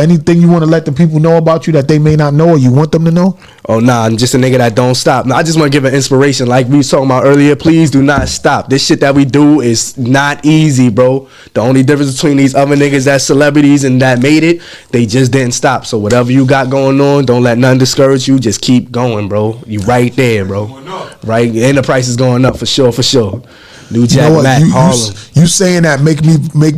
anything you want to let the people know about you that they may not know or you want them to know? Oh, nah, I'm just a nigga that don't stop. I just want to give an inspiration. Like we was talking about earlier, please do not stop. This shit that we do is not easy, bro. The only difference between these other niggas that's celebrities and that made it, they just didn't stop. So whatever you got going on, don't let nothing discourage you. Just keep going, bro. You right there, bro. Right? And the price is going up for sure, for sure. Nujack Mac, Harlem. You saying that make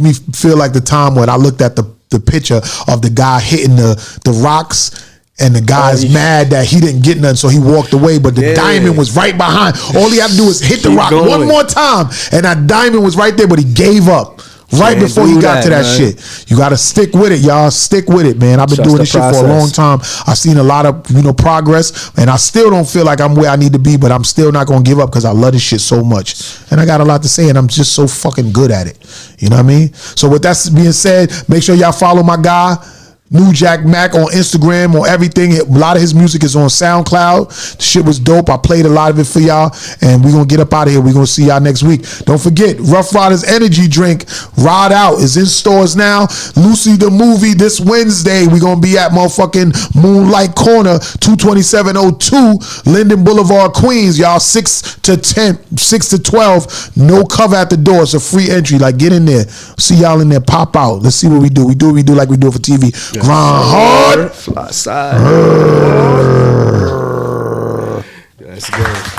me feel like the time when I looked at the picture of the guy hitting the rocks. And the guy's mad that he didn't get nothing, so he walked away. But the diamond was right behind. All he had to do was hit the rock one more time, and that diamond was right there. But he gave up. Right Can't before he do got to that man. shit. You got to stick with it, y'all. Stick with it, man. I've been Trust doing the this shit for a long time. I've seen a lot of progress, and I still don't feel like I'm where I need to be, but I'm still not gonna give up because I love this shit so much, and I got a lot to say, and I'm just so fucking good at it. You know what I mean? So with that being said, make sure y'all follow my guy Nujack Mac on Instagram, on everything. A lot of his music is on SoundCloud. The shit was dope. I played a lot of it for y'all, and we're gonna get up out of here. We're gonna see y'all next week. Don't forget, Rough Riders Energy Drink Ride Out is in stores now. Lucy the Movie this Wednesday. We're gonna be at motherfucking Moonlight Corner, 22702 Linden Boulevard, Queens. Y'all 6 to 12. No cover at the door. It's a free entry. Like, get in there. See y'all in there. Pop out. Let's see what we do. We do what we do like we do it for TV. Grindhard. Fly side. Let's go.